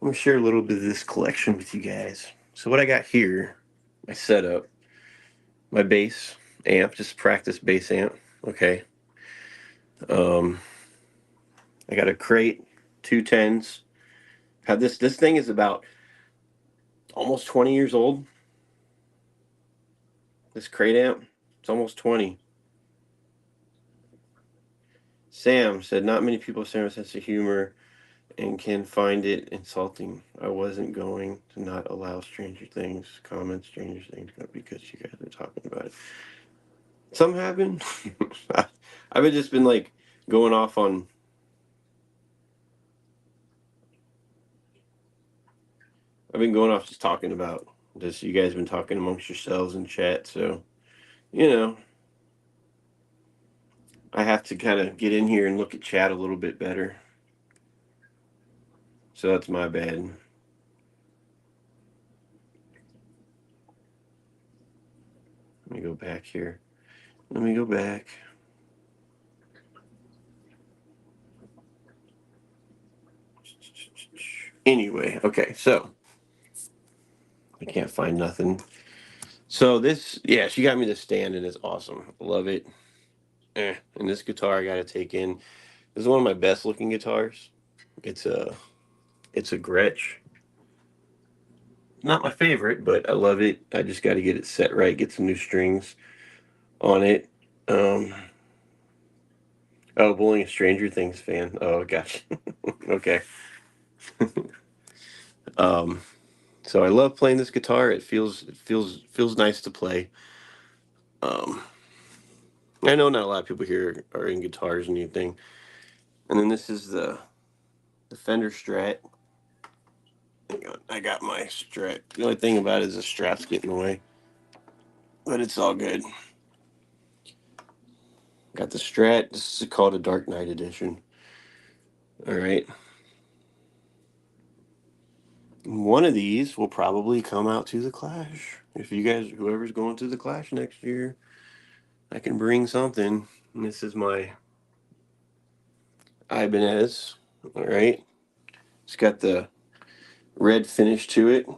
let me share a little bit of this collection with you guys. So what I got here, my setup, my bass amp, just practice bass amp. Okay. Um, I got a crate, 210s. Had this thing is about almost 20 years old. This crate amp, it's almost 20. Sam said, not many people have a sense of humor and can find it insulting. I wasn't going to not allow Stranger Things, comment Stranger Things, because you guys are talking about it. Something happened. I've just been like going off on. I've been going off just talking about this. You guys have been talking amongst yourselves in chat, so you know I have to kind of get in here and look at chat a little bit better. So that's my bad. Let me go back here. Let me go back. Anyway, okay, so I can't find nothing. So this, yeah, she got me the stand and it's awesome. Love it. And this guitar I got to take in. This is one of my best looking guitars. It's a Gretsch. Not my favorite, but I love it. I just got to get it set right, get some new strings on it. Um, oh, Bowling a Stranger Things fan. Oh, gosh. Okay. Um, so I love playing this guitar. It feels nice to play. Um, I know not a lot of people here are in guitars and anything. And then this is the Fender Strat. Hang on, I got my Strat. The only thing about it is the strap's getting away, but it's all good. Got the Strat. This is called a Dark Knight Edition. All right. One of these will probably come out to the Clash. If you guys, whoever's going to the Clash next year, I can bring something. And this is my Ibanez. All right. It's got the red finish to it.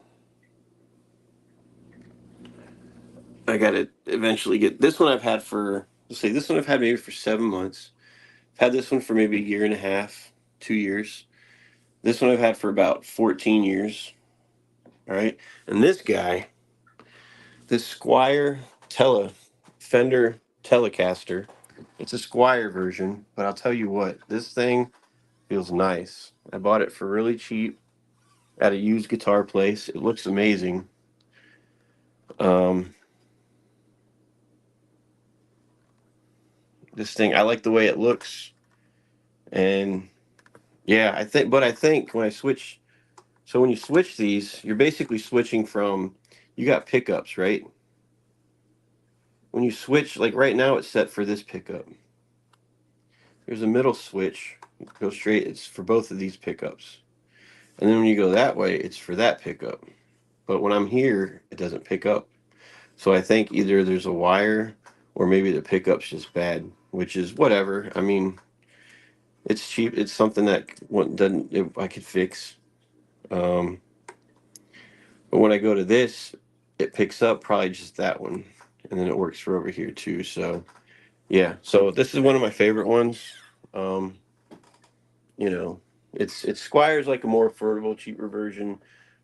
I got to eventually get this one. I've had for, let's see, this one I've had maybe for 7 months. I've had this one for maybe a year and a half, 2 years. This one I've had for about 14 years. All right. And this guy, this Squire Fender Telecaster. It's a Squire version, but I'll tell you what, this thing feels nice. I bought it for really cheap at a used guitar place. It looks amazing. Um, this thing, I like the way it looks, and yeah, I think when I switch, so when you switch these, you're basically switching from you got pickups, right? When you switch, like right now, it's set for this pickup. There's a middle switch. Go straight. It's for both of these pickups. And then when you go that way, it's for that pickup. But when I'm here, it doesn't pick up. So I think either there's a wire or maybe the pickup's just bad, which is whatever. I mean, it's cheap. It's something that I could fix. Um, but when I go to this, it picks up probably just that one, and then it works for over here too. So yeah, so this is one of my favorite ones. Um, you know, it's Squire's like a more affordable, cheaper version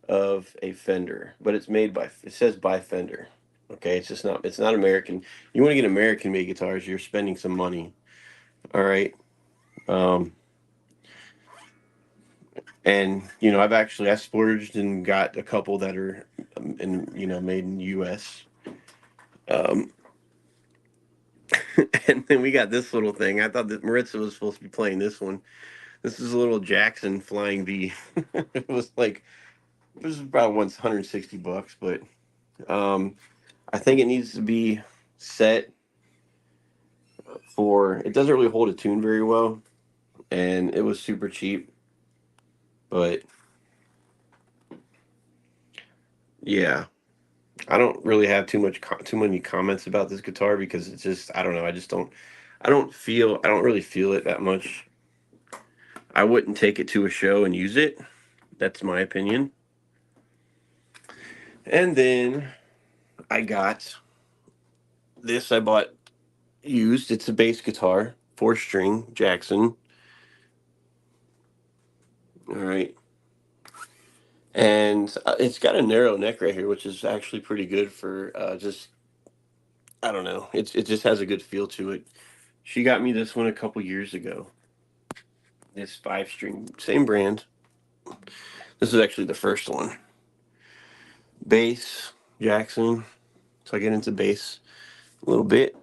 of a Fender, but it's made by it says by Fender. Okay, it's not American. You want to get American made guitars, you're spending some money. All right. Um, and I splurged and got a couple that are made in the US. Um, and then we got this little thing. I thought that Maritza was supposed to be playing this one. This is a little Jackson Flying V. It was about once $160, but um, I think it needs to be set for. It doesn't really hold a tune very well, and it was super cheap. But yeah, I don't really have too many comments about this guitar because it's just I don't know. I don't really feel it that much. I wouldn't take it to a show and use it. That's my opinion. And then I got this. I bought used. It's a bass guitar, 4 string Jackson. All right. And it's got a narrow neck right here, which is actually pretty good for just I don't know. It just has a good feel to it. She got me this one a couple years ago. This 5 string, same brand. This is actually the first one. Bass Jackson. So I get into bass a little bit.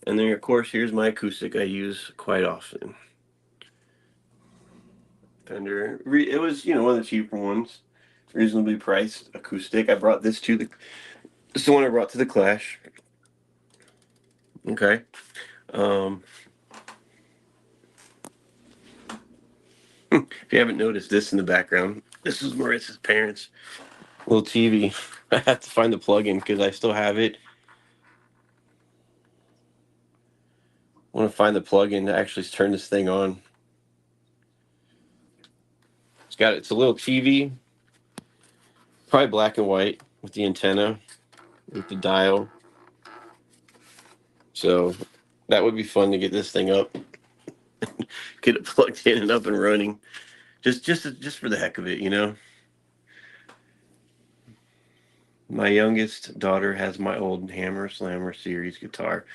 And then of course here's my acoustic I use quite often. Fender. It was one of the cheaper ones, reasonably priced acoustic. I brought this to the. This is the one I brought to the Clash. Okay. Um, if you haven't noticed this in the background, this is Marissa's parents' little TV. I have to find the plug-in because I still have it. I want to find the plug-in to actually turn this thing on. It's a little TV, probably black and white with the antenna, with the dial. So that would be fun to get this thing up, get it plugged in and up and running, just for the heck of it. My youngest daughter has my old Hammer Slammer series guitar.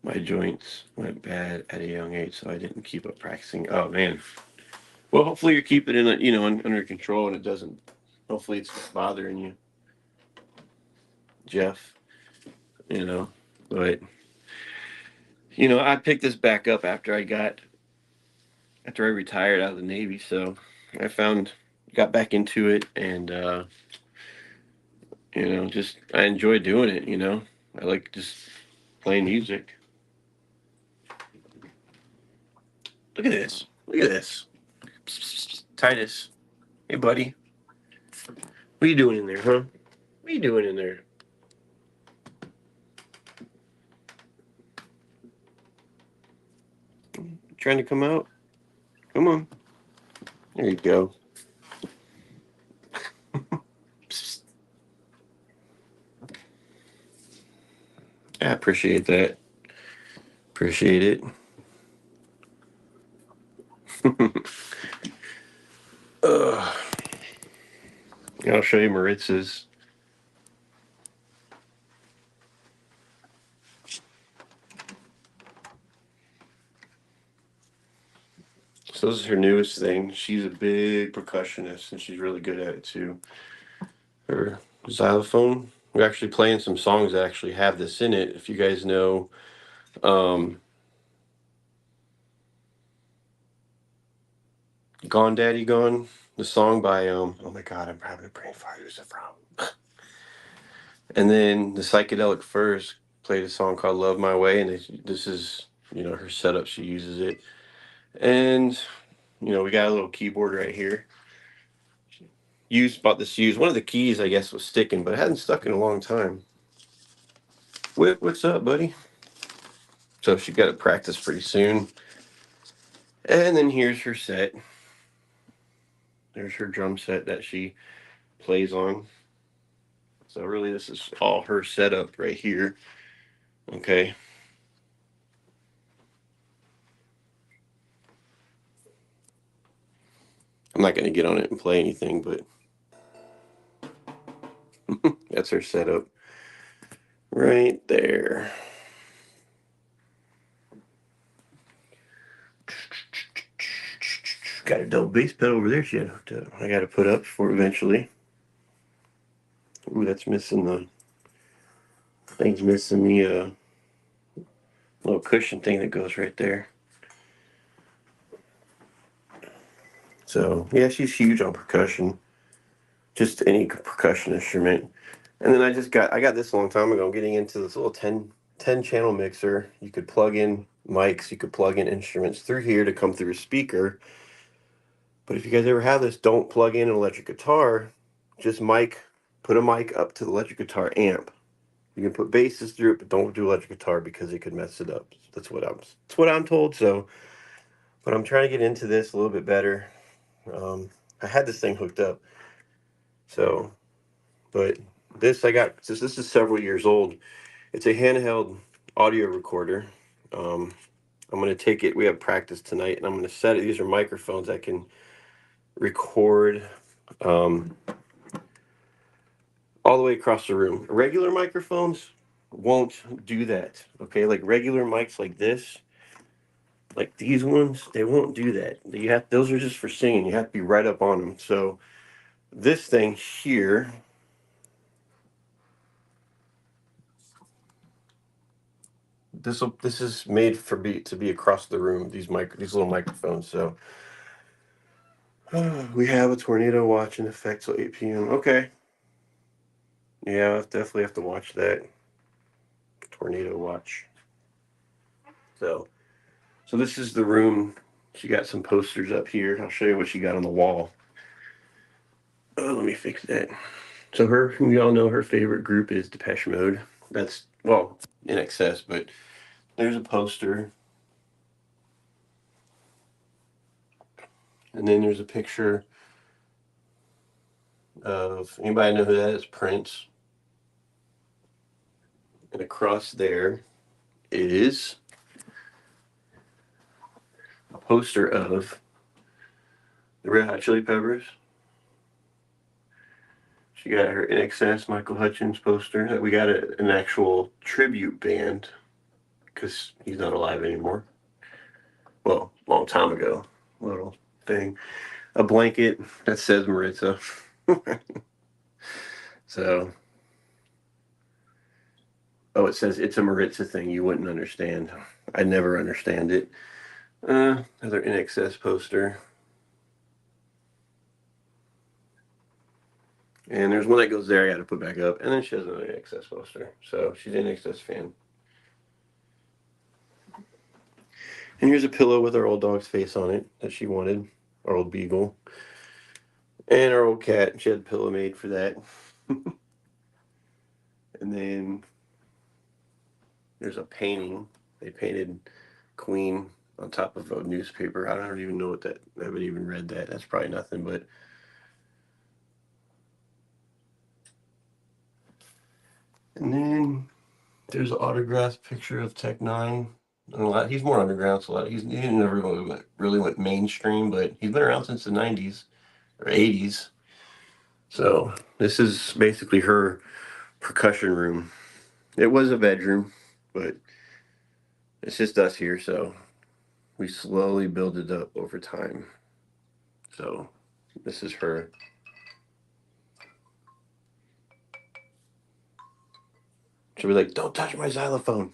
My joints went bad at a young age, so I didn't keep up practicing. Oh man. Well, hopefully you're keeping it, under control, and it doesn't. Hopefully it's not bothering you, Jeff. You know, but I picked this back up after I retired out of the Navy, so I got back into it, and just I enjoy doing it. I like just playing music. Look at this. Look at this. Titus. Hey, buddy. What are you doing in there, huh? What are you doing in there? Trying to come out? Come on. There you go. I appreciate that. Appreciate it. uh, I'll show you Maritza's. So this is her newest thing. She's a big percussionist, and she's really good at it too. Her xylophone. We're actually playing some songs that actually have this in it. If you guys know, Gone Daddy Gone. the song by oh my god, I'm having a brain fart. Who's it from? And then the Psychedelic Furs played a song called "Love My Way," and this is her setup. She uses it, and we got a little keyboard right here. Used one of the keys, I guess, was sticking, but it hadn't stuck in a long time. Whip, what's up, buddy? So she got to practice pretty soon. And then here's her set. There's her drum set that she plays on. So really, this is all her setup right here. Okay. I'm not going to get on it and play anything, but that's her setup right there. Got a double bass pedal over there. I got to put up for eventually. Ooh, that's missing the thing's missing the little cushion thing that goes right there. So yeah, she's huge on percussion, just any percussion instrument. And then I got this a long time ago. I'm getting into this little 10 channel mixer. You could plug in mics, you could plug in instruments through here to come through a speaker. But if you guys ever have this, don't plug in an electric guitar. Just put a mic up to the electric guitar amp. You can put basses through it, but don't do electric guitar because it could mess it up. That's what I'm told. So, but I'm trying to get into this a little bit better. I had this thing hooked up, so but this is several years old. It's a handheld audio recorder. Um, I'm going to take it. We have practice tonight, and I'm going to set it. These are microphones that can record um, all the way across the room. Regular microphones won't do that. Okay, like regular mics like this, like these ones, they won't do that. Those are just for singing. You have to be right up on them. So this thing here, this is made to be across the room. These little microphones. So we have a tornado watch in effect till 8 p.m. Okay. Yeah, I'll definitely have to watch that tornado watch. So, so this is the room. She got some posters up here. I'll show you what she got on the wall. Oh, let me fix that. So we all know her favorite group is Depeche Mode. That's well in excess, but there's a poster, and then there's a picture of anybody know who that is? Prince. And across there is a poster of the Red Hot Chili Peppers. She got her In Excess Michael Hutchins poster. We got an actual tribute band because he's not alive anymore. Well, long time ago. Little thing. A blanket that says Maritza. So, oh, it says it's a Maritza thing. You wouldn't understand. I never understand it. Another In Excess poster. And there's one that goes there. I got to put back up. And then she has another In Excess poster. So she's an In Excess fan. And here's a pillow with our old dog's face on it that she wanted. Our old beagle. And our old cat. She had a pillow made for that. And then there's a painting. They painted Queen on top of a newspaper. I don't even know what that. I haven't even read that. That's probably nothing. But and then there's an autographed picture of Tech Nine. And he's more underground, so he never really went mainstream, but he's been around since the '90s or '80s. So this is basically her percussion room. It was a bedroom, but it's just us here, so we slowly build it up over time. So this is her. She'll be like, "Don't touch my xylophone."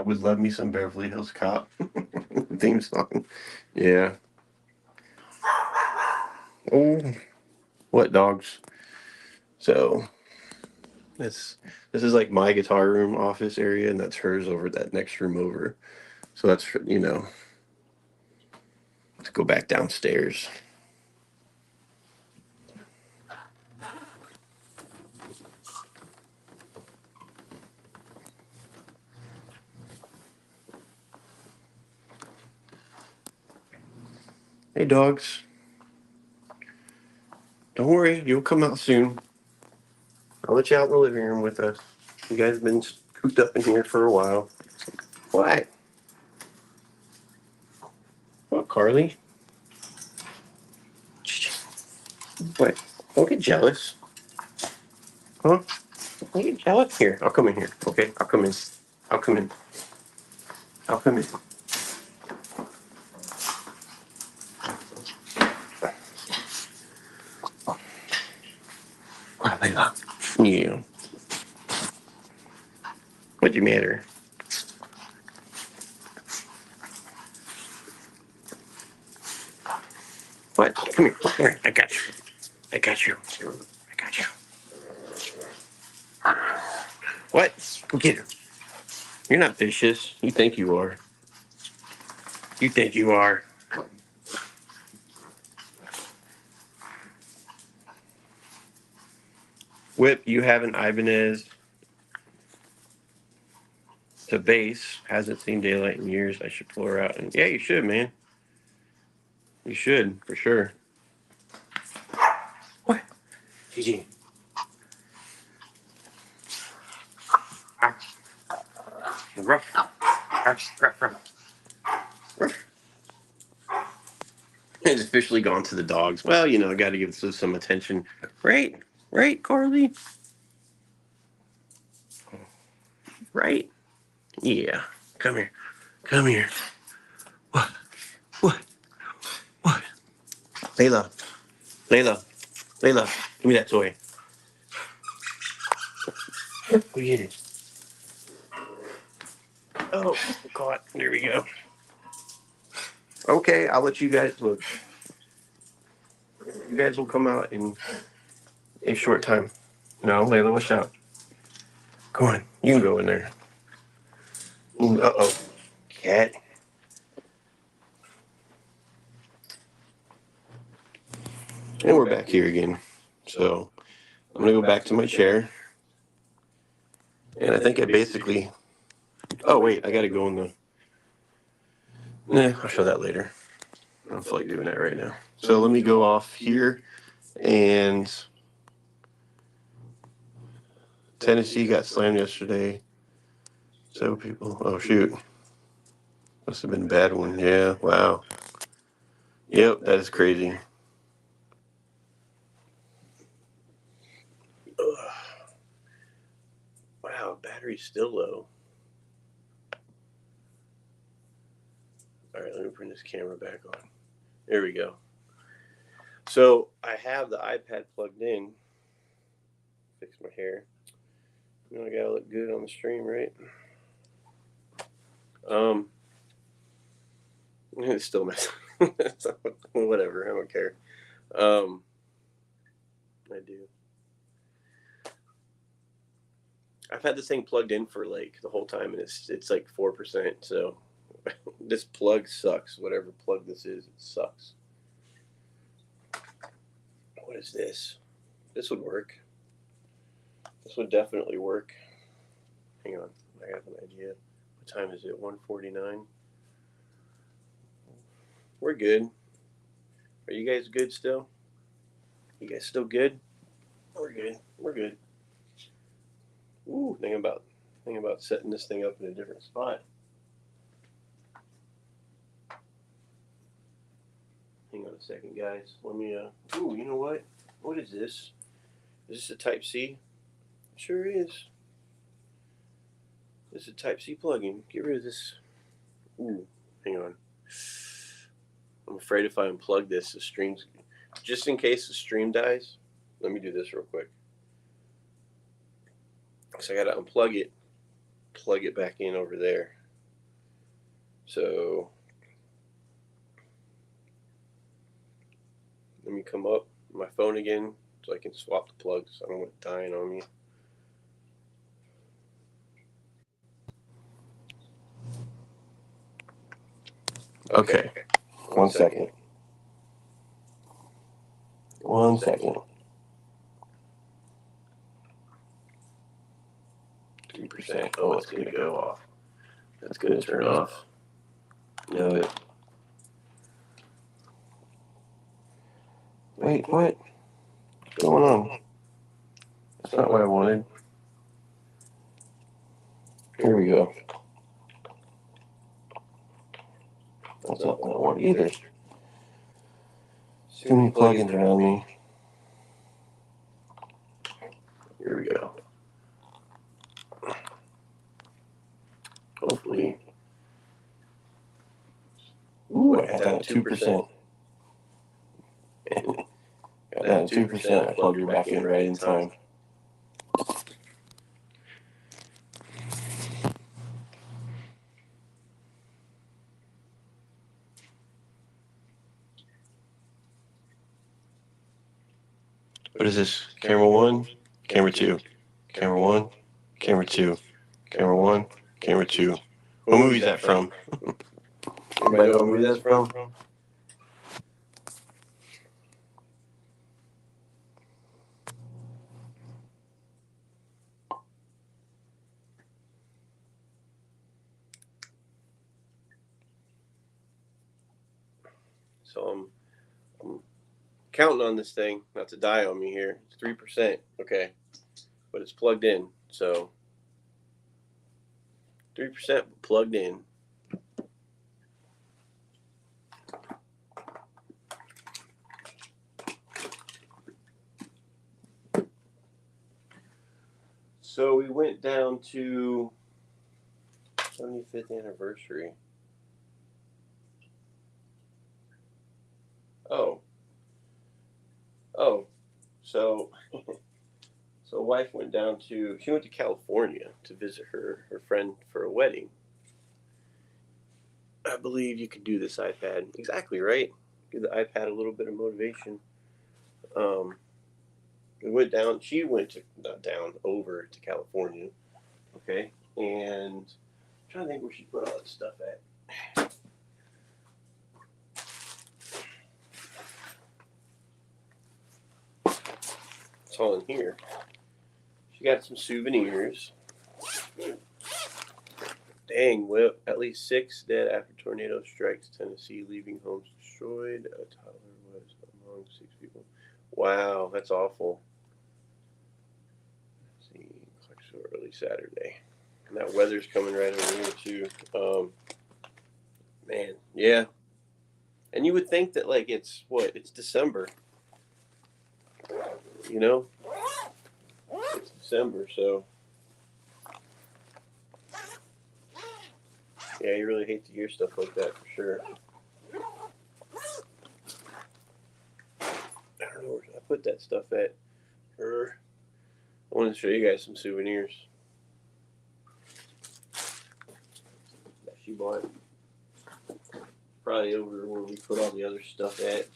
I would love me some Beverly Hills Cop theme song. Yeah. Oh, what dogs? So this is like my guitar room office area, and that's hers over that next room over. So that's to go back downstairs. Hey dogs, don't worry, you'll come out soon. I'll let you out in the living room with us. You guys have been cooped up in here for a while. What? What, Carly? What? Don't get jealous. Huh? Don't get jealous. Here, I'll come in here. Okay, I'll come in. I'll come in. I'll come in. Yeah. What'd you matter? What? Come here. Come here. I got you. I got you. I got you. What? Go get her. You're not vicious. You think you are. You think you are. Whip, you have an Ibanez to base. Hasn't seen daylight in years. I should pull her out. And yeah, you should, man. You should, for sure. What? Gigi. Ruff. Ruff. Ruff. Ruff. It's officially gone to the dogs. Well, I got to give this some attention. Right? Right, Carly? Right? Yeah. Come here. Come here. What? What? What? Layla. Layla. Layla. Give me that toy. Go get it. Oh, caught. There we go. Okay, I'll let you guys look. You guys will come out in a short time. No, Layla, watch out. Go on. You can go in there. Uh-oh. Cat. And we're back here again. So I'm going to go back to my chair. And I think I basically... Oh, wait. I got to go in the... Nah, I'll show that later. I don't feel like doing that right now. So let me go off here. And Tennessee got slammed yesterday. So people... Oh, shoot. Must have been a bad one. Yeah, wow. Yep, that is crazy. Ugh. Wow, battery's still low. All right, let me bring this camera back on. There we go. So I have the iPad plugged in. Fix my hair. I gotta look good on the stream, right? It's still messing. Whatever, I don't care. I do. I've had this thing plugged in for like the whole time, and it's like 4%. So this plug sucks. Whatever plug this is, it sucks. What is this? This would work. This would definitely work. Hang on, I have an idea. What time is it? 1:49. We're good. Are you guys good still? You guys still good? We're good. We're good. Ooh, thinking about setting this thing up in a different spot. Hang on a second, guys. Let me. Ooh, you know what? What is this? Is this a Type C? It sure is. This is a Type C plug-in. Get rid of this. Ooh, hang on. I'm afraid if I unplug this, the stream's... Just in case the stream dies, let me do this real quick. So I gotta unplug it, plug it back in over there. So let me come up my phone again so I can swap the plugs. I don't want it dying on me. Okay, 1 second. 1 second. 3%. Oh, it's going to go off. That's going to turn off. Know it. Wait, what? What's going on? That's not what I wanted. Here we go. That's not what I want either. Too many plugins around me. Here we go. Hopefully. Ooh, I got down to 2%. Got down to 2%. I plugged her back in right in time. What is this? Camera 1, camera 2, camera 1, camera 2, camera 1, camera 2. What movie is that from? Anybody know what movie that's from? So I'm counting on this thing not to die on me here. It's 3%, okay, but it's plugged in. So 3% plugged in. So we went down to 75th anniversary. Oh, so wife went down to, she went to California to visit her friend for a wedding. I believe you could do this iPad. Exactly right. Give the iPad a little bit of motivation. We went down, she went to, not down, over to California. Okay. And I'm trying to think where she put all that stuff at. It's all in here. She got some souvenirs. Dang, well, at least 6 dead after tornado strikes Tennessee, leaving homes destroyed. A toddler was among 6 people. Wow, that's awful. Let's see, so early Saturday. And that weather's coming right over here, too. Man, yeah. And you would think that, like, it's December. You know? It's December, so. Yeah, you really hate to hear stuff like that for sure. I don't know where I put that stuff at. I wanted to show you guys some souvenirs that she bought. Probably over where we put all the other stuff at.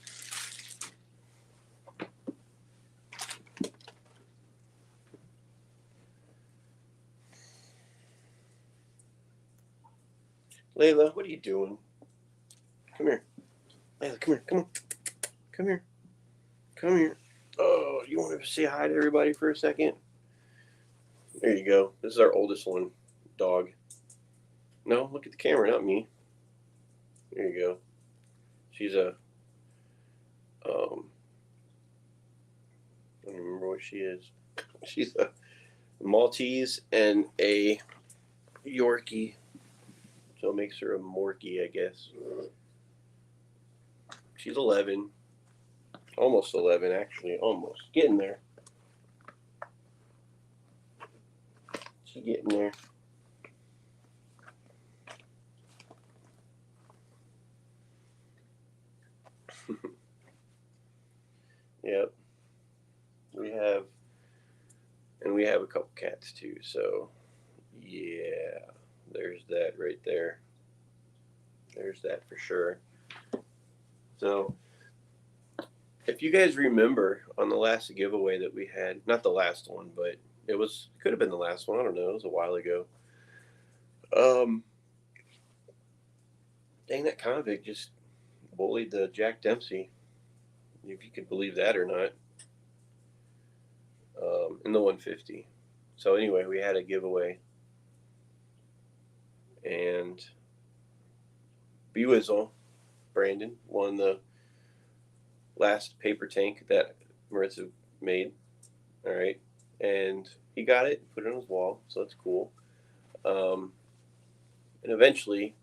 Layla, what are you doing? Come here. Layla, come here. Come on. Come here. Come here. Oh, you want to say hi to everybody for a second? There you go. This is our oldest one, dog. No, look at the camera, not me. There you go. She's a, I don't remember what she is. She's a Maltese and a Yorkie. So it makes her a Morkie, I guess. She's 11. Almost 11, actually. Almost. Getting there. She's getting there. Yep. We have a couple cats too, so yeah, there's that right there. There's that for sure. So if you guys remember on the last giveaway that we had, not the last one, but it could have been the last one. I don't know. It was a while ago. Um, dang, that convict just bullied the Jack Dempsey, if you could believe that or not, in the 150. So anyway, we had a giveaway, and B Wizzle, Brandon, won the last paper tank that Marissa made. All right, and he got it, put it on his wall, so that's cool. And eventually,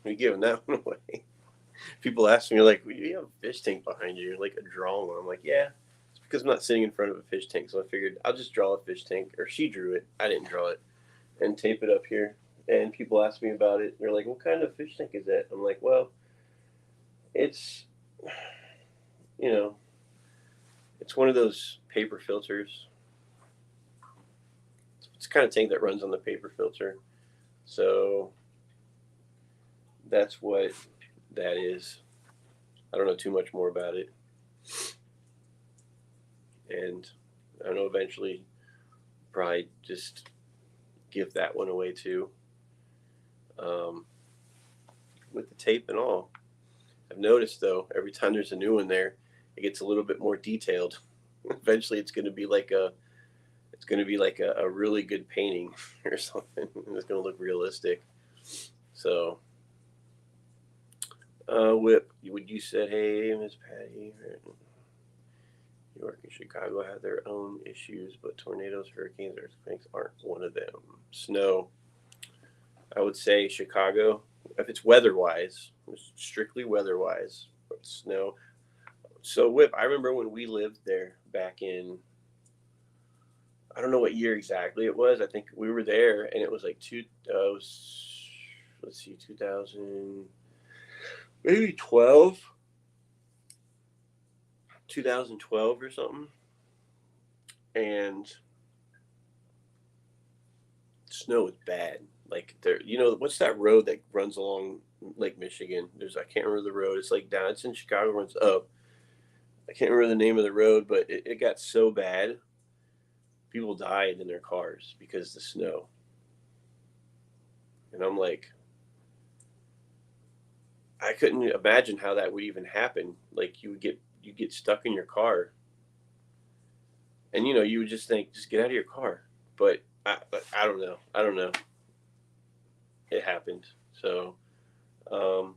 we giving that one away. People ask me like, "You have a fish tank behind you, like a drawn one." I'm like, "Yeah." It's because I'm not sitting in front of a fish tank, so I figured I'll just draw a fish tank. Or she drew it. I didn't draw it, and tape it up here. And people ask me about it. They're like, "What kind of fish tank is that?" I'm like, "Well, it's, you know, it's one of those paper filters. It's the kind of tank that runs on the paper filter. So that's what that is. I don't know too much more about it. And I don't know, eventually, probably just give that one away too. Um, with the tape and all. I've noticed though, every time there's a new one there, it gets a little bit more detailed. Eventually, it's going to be like a really good painting or something. It's going to look realistic. So, Whip, would you said, hey, Miss Patty, New York and Chicago have their own issues, but tornadoes, hurricanes, earthquakes aren't one of them. Snow, I would say Chicago, if it's weather-wise, it's strictly weather-wise, but snow. So, Whip, I remember when we lived there back in, I don't know what year exactly it was. I think we were there, and it was like let's see, 2000, maybe 2012 or something. And snow is bad. Like there, what's that road that runs along Lake Michigan? I can't remember the road. It's like down. It's in Chicago. Runs up. I can't remember the name of the road, but it got so bad, people died in their cars because of the snow. And I'm like, I couldn't imagine how that would even happen. Like you get stuck in your car, and you would just think, just get out of your car. But I don't know. I don't know. It happened. So can't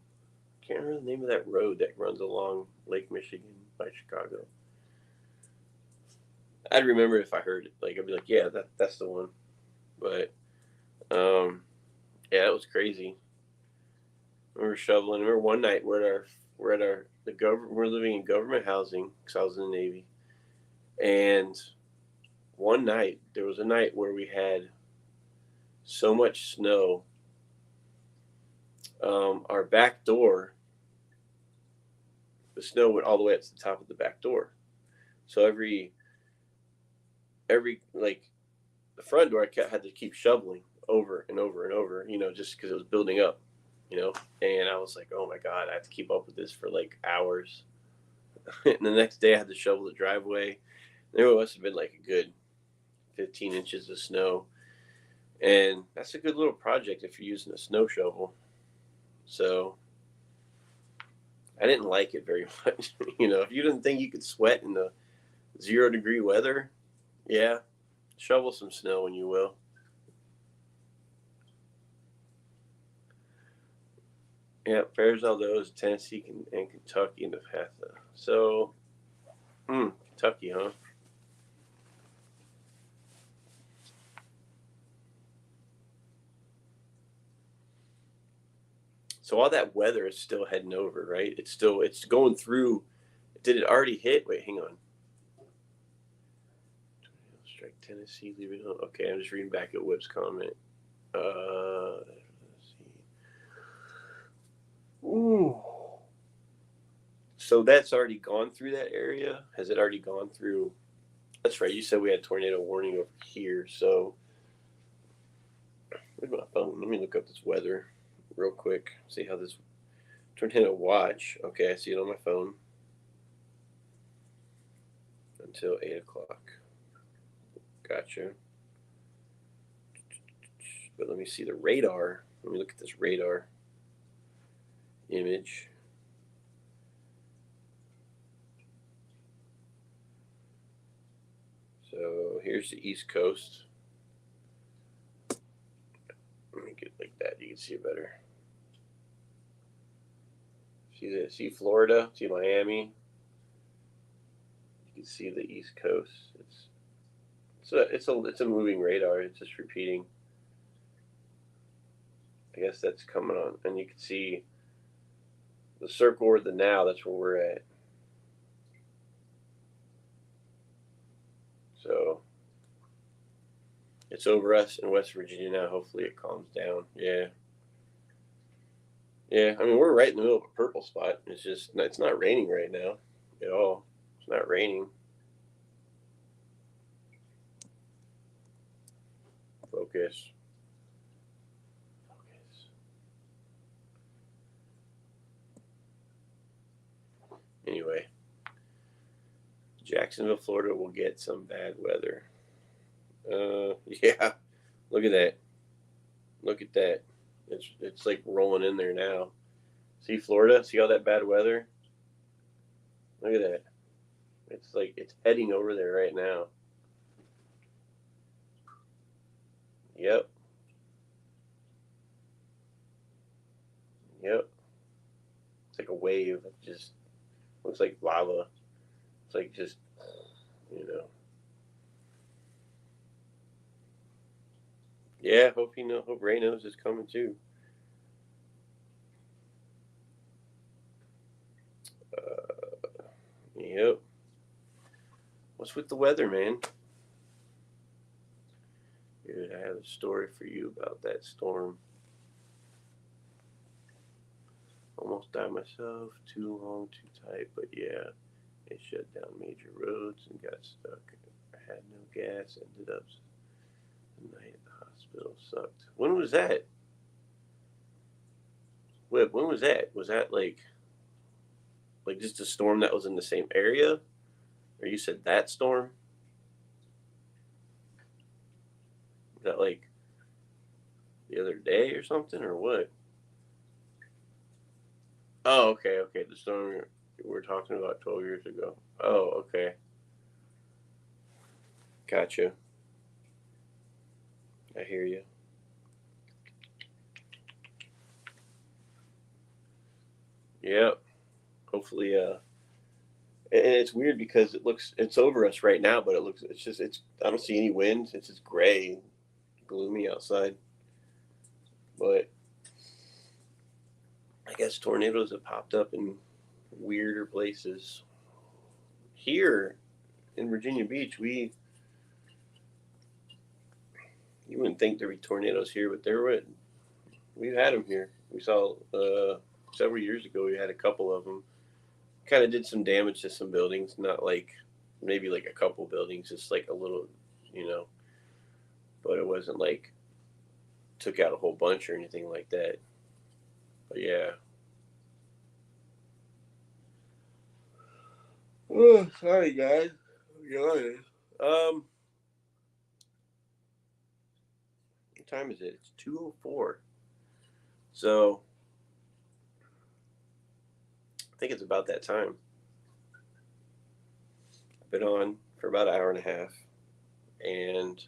remember the name of that road that runs along Lake Michigan by Chicago. I'd remember if I heard it. Like I'd be like, yeah, that's the one. But yeah, it was crazy. We were shoveling. Remember one night we're at our the government. We're living in government housing because I was in the Navy. And one night there was a night where we had so much snow. Our back door, the snow went all the way up to the top of the back door. So every like the front door, I had to keep shoveling over and over and over, just because it was building up, And I was like, oh my god, I have to keep up with this for like hours. And the next day, I had to shovel the driveway. There must have been like a good 15 inches of snow, and that's a good little project if you're using a snow shovel. So I didn't like it very much. If you didn't think you could sweat in the 0-degree weather, yeah, shovel some snow when you will. Yeah, Fairs Aldos, Tennessee, and Kentucky, and Nepatha. So, Kentucky, huh? So all that weather is still heading over, right? It's going through. Did it already hit? Wait, hang on. Strike Tennessee, leave it home. Okay, I'm just reading back at Whip's comment. Let's see. Ooh. So that's already gone through that area? Has it already gone through? That's right. You said we had tornado warning over here. So, where's my phone? Let me look up this weather. real quick. See how this tornado watch. Okay, I see it on my phone until 8 o'clock. Gotcha. But let me see the radar. Let me look at this radar image. So here's the East Coast. Let me get it like that. You can see it better. See Florida. See Miami. You can see the East Coast. It's a moving radar. It's just repeating. I guess that's coming on, and you can see the circle or the now. That's where we're at. So it's over us in West Virginia now. Hopefully it calms down. Yeah. Yeah, I mean we're right in the middle of a purple spot. It's not raining right now at all. It's not raining. Focus. Focus. Anyway, Jacksonville, Florida will get some bad weather. Yeah. Look at that. Look at that. It's like rolling in there now. See Florida? See all that bad weather? Look at that. It's like it's heading over there right now. Yep. Yep. It's like a wave. It just looks like lava. It's like just, you know. Yeah, hope hope Ray knows it's coming too. Yep. What's with the weather, man? Good. I have a story for you about that storm. Almost died myself. Too long, too tight. But yeah, it shut down major roads and got stuck. I had no gas. Ended up the night at the hospital. Sucked. When was that? Whip. When was that? Was that like just a storm that was in the same area, or you said that storm? Is that like the other day or something, or what? Oh, okay, okay. The storm we are talking about 12 years ago. Oh, okay. Gotcha. I hear you. Yep. Hopefully, and it's weird because it's over us right now, but it's I don't see any wind. It's just gray, gloomy outside. But I guess tornadoes have popped up in weirder places. Here in Virginia Beach, you wouldn't think there'd be tornadoes here, but there were. We've had them here. We saw several years ago. We had a couple of them. Kind of did some damage to some buildings, not like maybe like a couple buildings, just like a little, you know. But it wasn't like took out a whole bunch or anything like that. But yeah. Oh, sorry guys. Um, what time is it? It's 2:04. So I think it's about that time. I've been on for about an hour and a half, and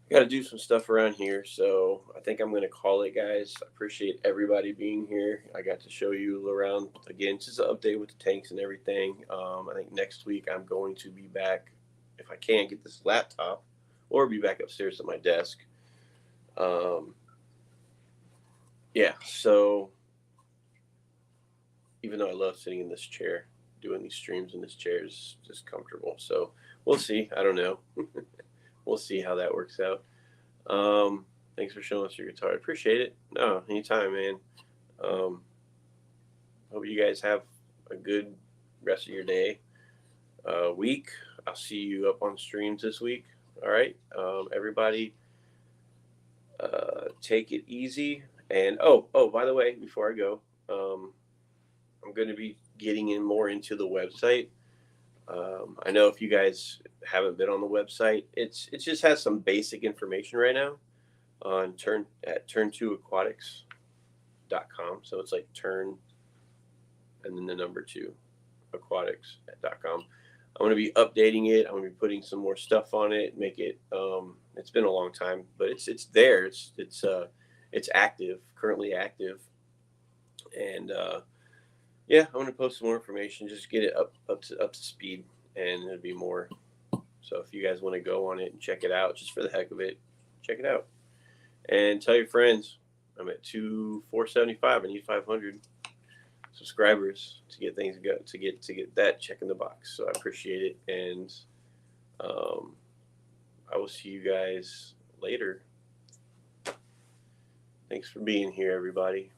I got to do some stuff around here. So I think I'm going to call it, guys. I appreciate everybody being here. I got to show you around again, just an update with the tanks and everything. I think next week I'm going to be back if I can get this laptop, or be back upstairs at my desk. Um, yeah. So even though I love sitting in this chair, doing these streams in this chair is just comfortable. So we'll see. I don't know. We'll see how that works out. Thanks for showing us your guitar. I appreciate it. No, anytime, man. Um, hope you guys have a good rest of your day, week. I'll see you up on streams this week. All right, everybody, take it easy And by the way, before I go, um, I'm going to be getting in more into the website. I know if you guys haven't been on the website, it just has some basic information right now on turn2aquatics.com. So it's like turn and then the number two aquatics.com. I'm going to be updating it. I'm going to be putting some more stuff on it. Make it. It's been a long time, but it's there. It's active, currently active, and yeah, I'm going to post some more information. Just get it up to speed, and it'll be more. So if you guys want to go on it and check it out, just for the heck of it, check it out, and tell your friends. I'm at 475. I need 500 subscribers to get things go to get that check in the box. So I appreciate it, and um, I will see you guys later. Thanks for being here, everybody.